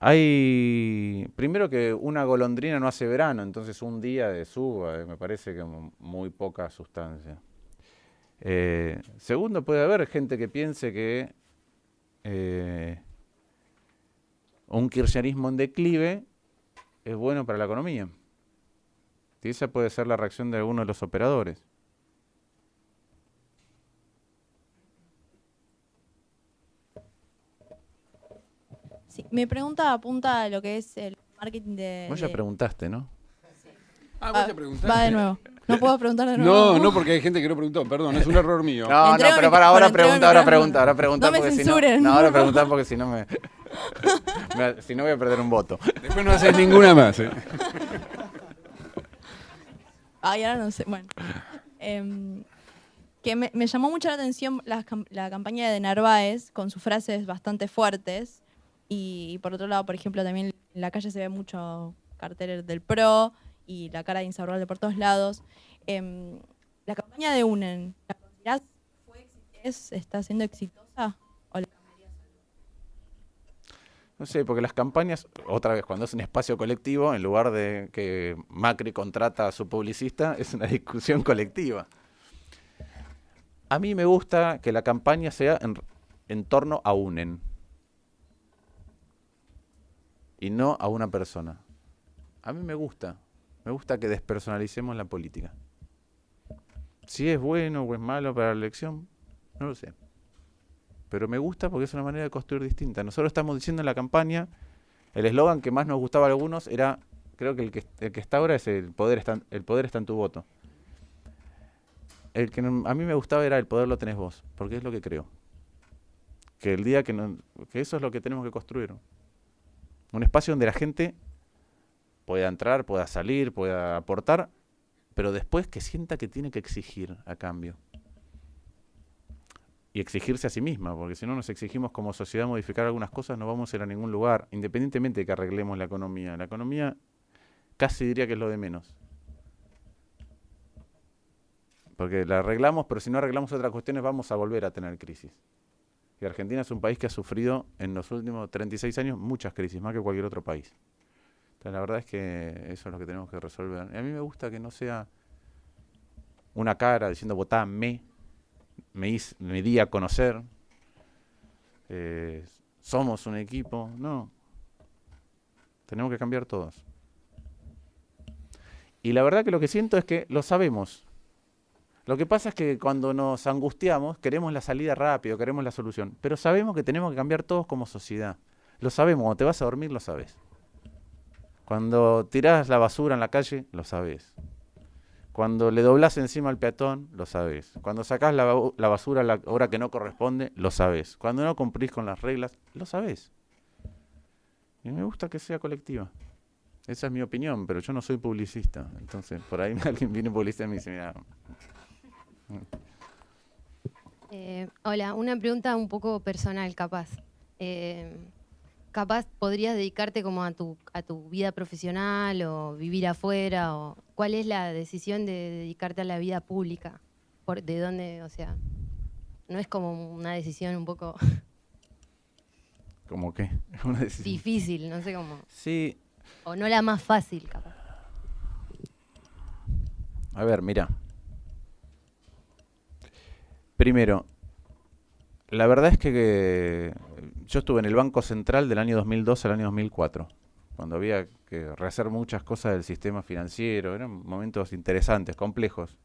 Hay, primero que una golondrina no hace verano, entonces un día de suba, me parece que muy poca sustancia. Segundo, puede haber gente que piense que un kirchnerismo en declive es bueno para la economía. Y esa puede ser la reacción de algunos de los operadores. Sí, mi pregunta apunta a lo que es el marketing de... Vos ya preguntaste, ¿no? Ah, vos ya preguntaste. Va de nuevo. No puedo preguntar de nuevo. No, porque hay gente que no preguntó, perdón, es un error mío. No, pero para ahora pregunta. No me censuren. No, ahora preguntar porque si no si no voy a perder un voto. Después no haces ninguna más. Ay, ahora no sé. Bueno. Que me llamó mucho la atención la campaña de Narváez con sus frases bastante fuertes. Y por otro lado, por ejemplo, también en la calle se ve mucho cartel del PRO y la cara de Insaurralde por todos lados. La campaña de UNEN, ¿la considerás está siendo exitosa o la cambiarías algo? No sé, porque las campañas, otra vez, cuando es un espacio colectivo, en lugar de que Macri contrata a su publicista, es una discusión colectiva. A mí me gusta que la campaña sea en torno a UNEN. y no a una persona. A mí me gusta que despersonalicemos la política. Si es bueno o es malo para la elección, no lo sé. Pero me gusta porque es una manera de construir distinta. Nosotros estamos diciendo en la campaña, el eslogan que más nos gustaba a algunos era, creo que el que está ahora es el poder está en tu voto. El que a mí me gustaba era el poder lo tenés vos, porque es lo que creo. Que el día que eso es lo que tenemos que construir. Un espacio donde la gente pueda entrar, pueda salir, pueda aportar, pero después que sienta que tiene que exigir a cambio. Y exigirse a sí misma, porque si no nos exigimos como sociedad modificar algunas cosas, no vamos a ir a ningún lugar, independientemente de que arreglemos la economía. La economía casi diría que es lo de menos. Porque la arreglamos, pero si no arreglamos otras cuestiones vamos a volver a tener crisis. Y Argentina es un país que ha sufrido en los últimos 36 años muchas crisis, más que cualquier otro país. Entonces la verdad es que eso es lo que tenemos que resolver. Y a mí me gusta que no sea una cara diciendo votá me di a conocer, somos un equipo. No, tenemos que cambiar todos. Y la verdad que lo que siento es que lo sabemos. Lo que pasa es que cuando nos angustiamos queremos la salida rápido, queremos la solución, pero sabemos que tenemos que cambiar todos como sociedad. Lo sabemos, cuando te vas a dormir lo sabes. Cuando tirás la basura en la calle, lo sabes. Cuando le doblás encima al peatón, lo sabes. Cuando sacás la basura a la hora que no corresponde, lo sabes. Cuando no cumplís con las reglas, lo sabes. Y me gusta que sea colectiva. Esa es mi opinión, pero yo no soy publicista. Entonces, por ahí alguien viene publicista y me dice, mira... Hola, una pregunta un poco personal, capaz. Capaz podrías dedicarte como a tu vida profesional o vivir afuera, o ¿cuál es la decisión de dedicarte a la vida pública? ¿De dónde? O sea, no es como una decisión un poco ¿Cómo qué? Una decisión difícil, no sé cómo. Sí. O no la más fácil, capaz. A ver, mira. Primero, la verdad es que yo estuve en el Banco Central del año 2002 al año 2004, cuando había que rehacer muchas cosas del sistema financiero. Eran momentos interesantes, complejos.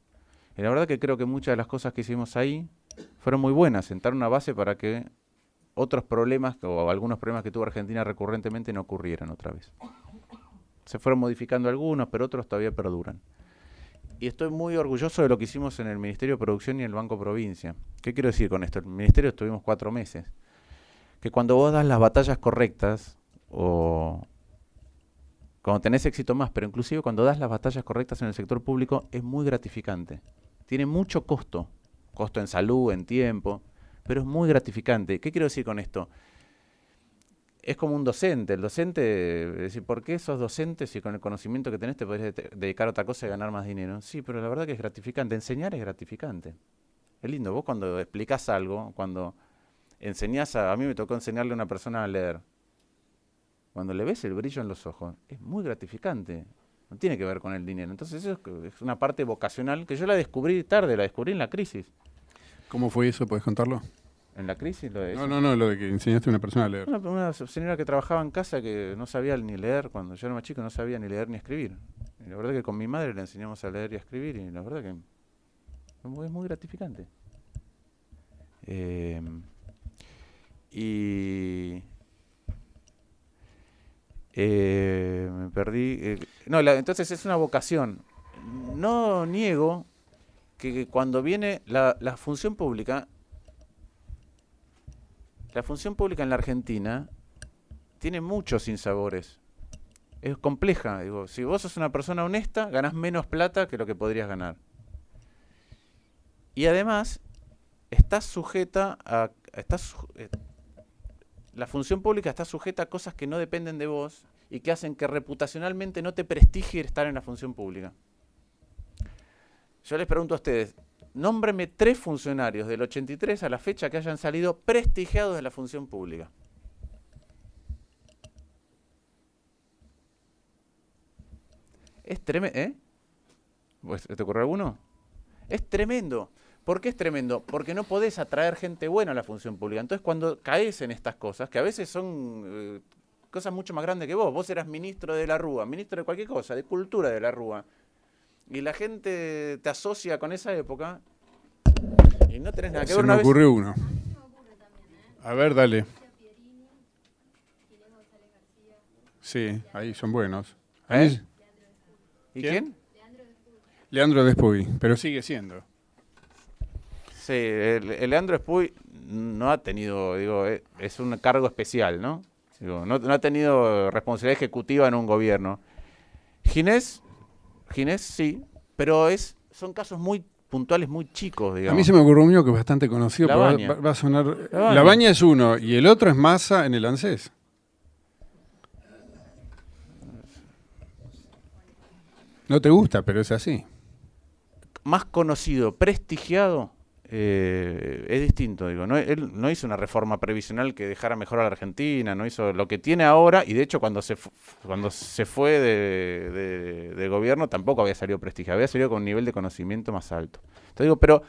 Y la verdad que creo que muchas de las cosas que hicimos ahí fueron muy buenas, sentaron una base para que otros problemas o algunos problemas que tuvo Argentina recurrentemente no ocurrieran otra vez. Se fueron modificando algunos, pero otros todavía perduran. Y estoy muy orgulloso de lo que hicimos en el Ministerio de Producción y el Banco Provincia. ¿Qué quiero decir con esto? En el Ministerio estuvimos 4 meses. Que cuando vos das las batallas correctas, o cuando tenés éxito más, pero inclusive cuando das las batallas correctas en el sector público, es muy gratificante. Tiene mucho costo. Costo en salud, en tiempo, pero es muy gratificante. ¿Qué quiero decir con esto? Es como un docente. El docente, es decir, ¿por qué sos docente si con el conocimiento que tenés te podés dedicar a otra cosa y ganar más dinero? Sí, pero la verdad que es gratificante. Enseñar es gratificante. Es lindo. Vos cuando explicás algo, cuando enseñás a mí me tocó enseñarle a una persona a leer. Cuando le ves el brillo en los ojos, es muy gratificante. No tiene que ver con el dinero. Entonces eso es una parte vocacional que yo la descubrí tarde, la descubrí en la crisis. ¿Cómo fue eso? ¿Podés contarlo? ¿En la crisis? Lo de eso. No, lo de que enseñaste a una persona a leer. Una señora que trabajaba en casa que no sabía ni leer, cuando yo era más chico no sabía ni leer ni escribir. Y la verdad que con mi madre le enseñamos a leer y a escribir y la verdad que es muy gratificante. Me perdí. Entonces es una vocación. No niego que cuando viene la función pública, en la Argentina tiene muchos sinsabores. Es compleja. Digo, si vos sos una persona honesta, ganás menos plata que lo que podrías ganar. Y además, estás sujeta a... la función pública está sujeta a cosas que no dependen de vos y que hacen que reputacionalmente no te prestigie estar en la función pública. Yo les pregunto a ustedes, nómbreme 3 funcionarios del 83 a la fecha que hayan salido prestigiados de la función pública. Es tremendo, ¿eh? ¿Te ocurre alguno? Es tremendo. ¿Por qué es tremendo? Porque no podés atraer gente buena a la función pública. Entonces, cuando caes en estas cosas, que a veces son cosas mucho más grandes que vos. Vos eras ministro de la Rúa, ministro de cualquier cosa, de cultura de la Rúa. Y la gente te asocia con esa época y no tenés nada que ver. Se me ocurrió uno. A ver, dale. Sí, ahí son buenos. Ahí, ¿Y quién? Leandro Despuy, pero sigue siendo. Sí, el Leandro Despuy no ha tenido, digo, es un cargo especial, ¿no? Digo, no ha tenido responsabilidad ejecutiva en un gobierno. Ginés sí, pero son casos muy puntuales, muy chicos, digamos. A mí se me ocurrió uno que es bastante conocido, pero Labaña. va a sonar... Labaña. Labaña es uno, y el otro es Massa en el ANSES. No te gusta, pero es así. Más conocido, prestigiado, es distinto, digo. Él no hizo una reforma previsional que dejara mejor a la Argentina, no hizo lo que tiene ahora, y de hecho cuando se fue de gobierno tampoco había salido prestigiado, había salido con un nivel de conocimiento más alto. Entonces digo, pero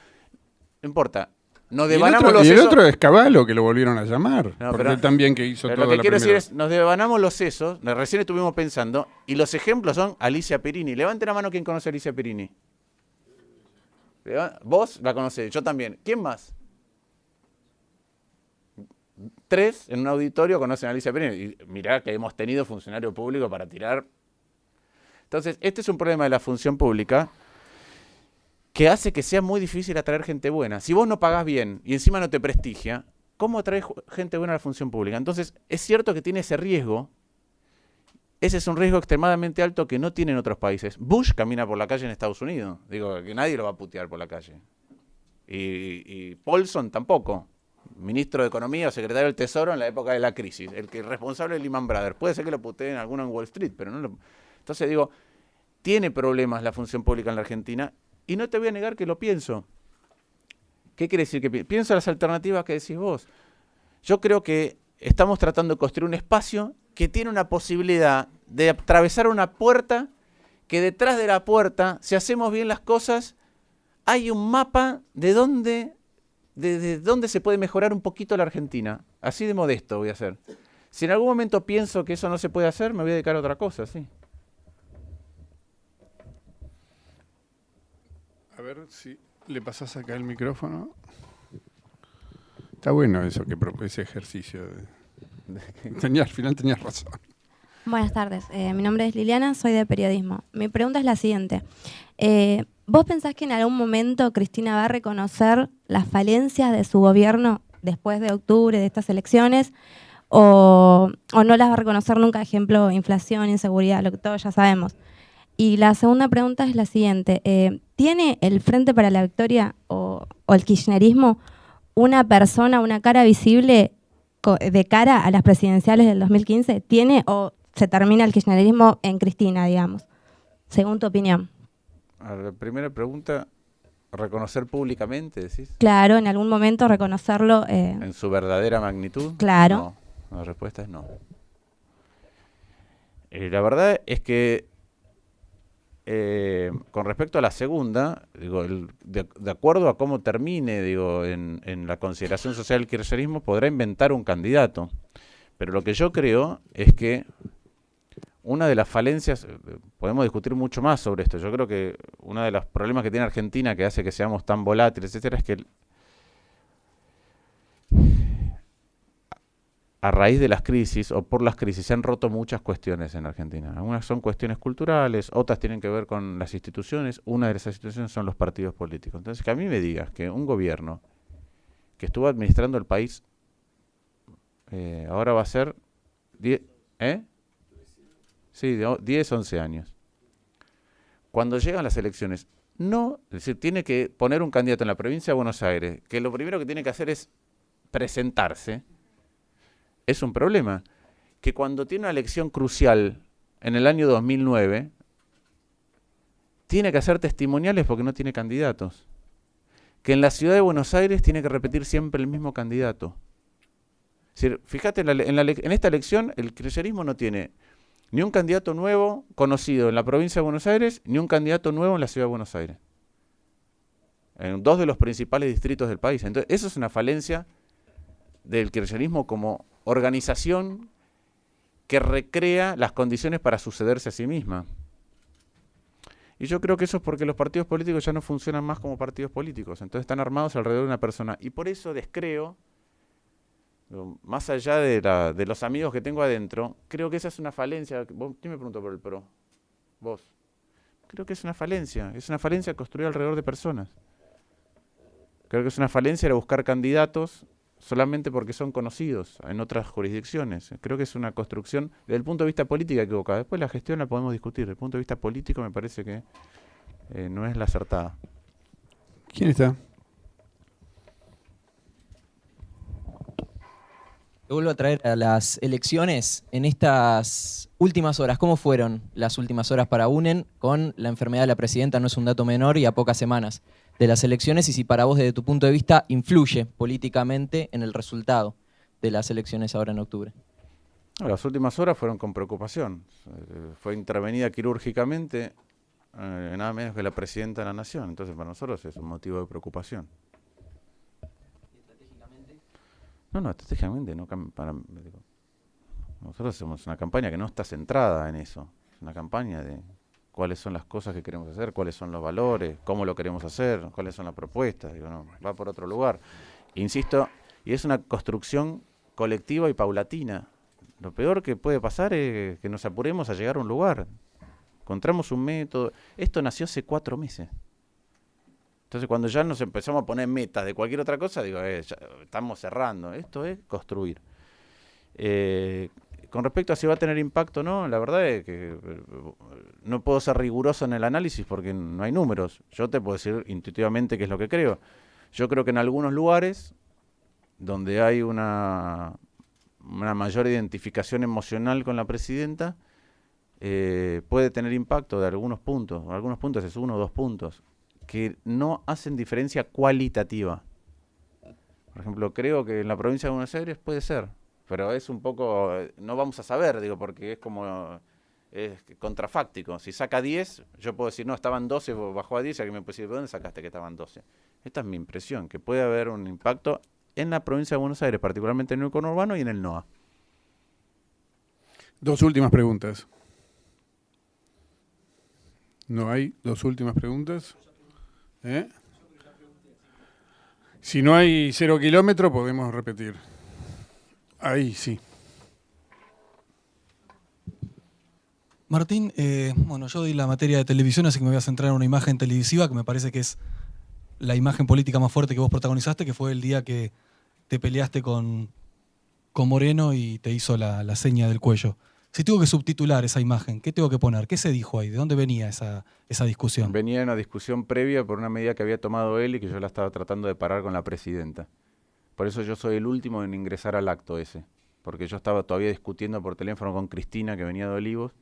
no importa, nos devanamos los Y el sesos. otro es Cavallo, que lo volvieron a llamar, No, porque pero- él también que hizo Pero todo lo que la quiero primera. decir es, nos devanamos los sesos, recién estuvimos pensando, y los ejemplos son Alicia Perini. Levante la mano quien conoce a Alicia Perini. Vos la conocés, yo también. ¿Quién más? 3 en un auditorio conocen a Alicia Perini. Y mirá que hemos tenido funcionario público para tirar. Entonces, este es un problema de la función pública que hace que sea muy difícil atraer gente buena. Si vos no pagás bien y encima no te prestigia, ¿cómo atraes gente buena a la función pública? Entonces, es cierto que tiene ese riesgo. Ese es un riesgo extremadamente alto que no tienen otros países. Bush camina por la calle en Estados Unidos. Digo, que nadie lo va a putear por la calle. Y Paulson tampoco. Ministro de Economía o secretario del Tesoro en la época de la crisis. El que es responsable de Lehman Brothers. Puede ser que lo puteen alguno en Wall Street, pero no lo... Entonces digo, tiene problemas la función pública en la Argentina y no te voy a negar que lo pienso. ¿Qué quiere decir? Que pienso las alternativas que decís vos. Yo creo que estamos tratando de construir un espacio que tiene una posibilidad de atravesar una puerta, que detrás de la puerta, si hacemos bien las cosas, hay un mapa de dónde se puede mejorar un poquito la Argentina. Así de modesto voy a ser. Si en algún momento pienso que eso no se puede hacer, me voy a dedicar a otra cosa, sí. A ver si le pasás acá el micrófono. Está bueno eso, ese ejercicio. Al final tenías razón. Buenas tardes, mi nombre es Liliana, soy de periodismo. Mi pregunta es la siguiente. ¿Vos pensás que en algún momento Cristina va a reconocer las falencias de su gobierno después de octubre, de estas elecciones, o no las va a reconocer nunca? Ejemplo, inflación, inseguridad, lo que todos ya sabemos. Y la segunda pregunta es la siguiente. ¿Tiene el Frente para la Victoria o el kirchnerismo una persona, una cara visible de cara a las presidenciales del 2015? ¿Tiene o se termina el kirchnerismo en Cristina, digamos? Según tu opinión. A la primera pregunta, ¿reconocer públicamente, decís? Claro, en algún momento reconocerlo. ¿En su verdadera magnitud? Claro. No, la respuesta es no. La verdad es que con respecto a la segunda, digo, de acuerdo a cómo termine, digo, en la consideración social del kirchnerismo, podrá inventar un candidato. Pero lo que yo creo es que una de las falencias, podemos discutir mucho más sobre esto, yo creo que uno de los problemas que tiene Argentina que hace que seamos tan volátiles, etcétera, es que a raíz de las crisis o por las crisis se han roto muchas cuestiones en Argentina. Algunas son cuestiones culturales, otras tienen que ver con las instituciones, una de esas instituciones son los partidos políticos. Entonces, que a mí me digas que un gobierno que estuvo administrando el país ahora va a ser 10, Sí, 10, 11 años. Cuando llegan las elecciones, no, es decir, tiene que poner un candidato en la provincia de Buenos Aires, que lo primero que tiene que hacer es presentarse, es un problema. Que cuando tiene una elección crucial en el año 2009, tiene que hacer testimoniales porque no tiene candidatos. Que en la ciudad de Buenos Aires tiene que repetir siempre el mismo candidato. Es decir, fíjate, en esta elección el kirchnerismo no tiene ni un candidato nuevo conocido en la provincia de Buenos Aires, ni un candidato nuevo en la ciudad de Buenos Aires. En 2 de los principales distritos del país. Entonces, eso es una falencia del kirchnerismo como organización que recrea las condiciones para sucederse a sí misma. Y yo creo que eso es porque los partidos políticos ya no funcionan más como partidos políticos, entonces están armados alrededor de una persona. Y por eso descreo, más allá de los amigos que tengo adentro, creo que esa es una falencia. ¿Quién me preguntó por el PRO? Vos. Creo que es una falencia construir alrededor de personas. Creo que es una falencia era buscar candidatos solamente porque son conocidos en otras jurisdicciones. Creo que es una construcción desde el punto de vista político equivocada. Después la gestión la podemos discutir. Desde el punto de vista político me parece que no es la acertada. ¿Quién está? Te vuelvo a traer a las elecciones. En estas últimas horas, ¿cómo fueron las últimas horas para UNEN con la enfermedad de la presidenta? No es un dato menor y a pocas semanas de las elecciones, y si para vos desde tu punto de vista influye políticamente en el resultado de las elecciones ahora en octubre. Las últimas horas fueron con preocupación. Fue intervenida quirúrgicamente nada menos que la presidenta de la Nación. Entonces para nosotros es un motivo de preocupación. No, estratégicamente no. Nosotros hacemos una campaña que no está centrada en eso. Es una campaña de cuáles son las cosas que queremos hacer, cuáles son los valores, cómo lo queremos hacer, cuáles son las propuestas. Digo, no, va por otro lugar. Insisto, y es una construcción colectiva y paulatina. Lo peor que puede pasar es que nos apuremos a llegar a un lugar. Encontramos un método. Esto nació hace 4 meses. Entonces, cuando ya nos empezamos a poner metas de cualquier otra cosa, digo, ya estamos cerrando. Esto es construir. Con respecto a si va a tener impacto o no, la verdad es que no puedo ser riguroso en el análisis porque no hay números. Yo te puedo decir intuitivamente qué es lo que creo. Yo creo que en algunos lugares donde hay una mayor identificación emocional con la presidenta, puede tener impacto de algunos puntos. Algunos puntos es 1 o 2 puntos que no hacen diferencia cualitativa. Por ejemplo, creo que en la provincia de Buenos Aires puede ser, pero es un poco, no vamos a saber, digo, porque es como, es contrafáctico. Si saca 10, yo puedo decir, no, estaban 12, bajó a 10, y alguien me puede decir, ¿de dónde sacaste que estaban 12? Esta es mi impresión, que puede haber un impacto en la provincia de Buenos Aires, particularmente en el conurbano y en el NOA. 2 últimas preguntas. ¿No hay 2 últimas preguntas? Si no hay 0 kilómetros, podemos repetir. Ahí sí. Martín, bueno, yo doy la materia de televisión, así que me voy a centrar en una imagen televisiva que me parece que es la imagen política más fuerte que vos protagonizaste, que fue el día que te peleaste con Moreno y te hizo la seña del cuello. Si tengo que subtitular esa imagen, ¿qué tengo que poner? ¿Qué se dijo ahí? ¿De dónde venía esa discusión? Venía una discusión previa por una medida que había tomado él y que yo la estaba tratando de parar con la presidenta. Por eso yo soy el último en ingresar al acto ese, porque yo estaba todavía discutiendo por teléfono con Cristina, que venía de Olivos,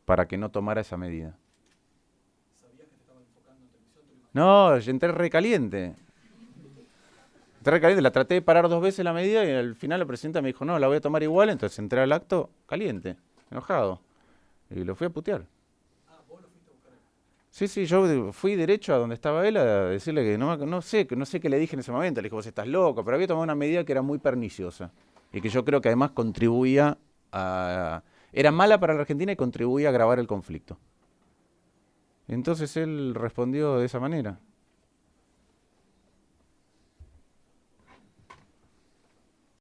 para que no tomara esa medida. ¿Sabías que te estaban enfocando en televisión? No, yo entré recaliente. La traté de parar 2 veces la medida y al final la presidenta me dijo, no, la voy a tomar igual, entonces entré al acto caliente, enojado, y lo fui a putear. Ah, ¿vos lo fuiste a buscar? Sí, yo fui derecho a donde estaba él a decirle que no sé qué le dije en ese momento, le dije, vos estás loco, pero había tomado una medida que era muy perniciosa y que yo creo que además contribuía era mala para la Argentina y contribuía a agravar el conflicto. Entonces él respondió de esa manera.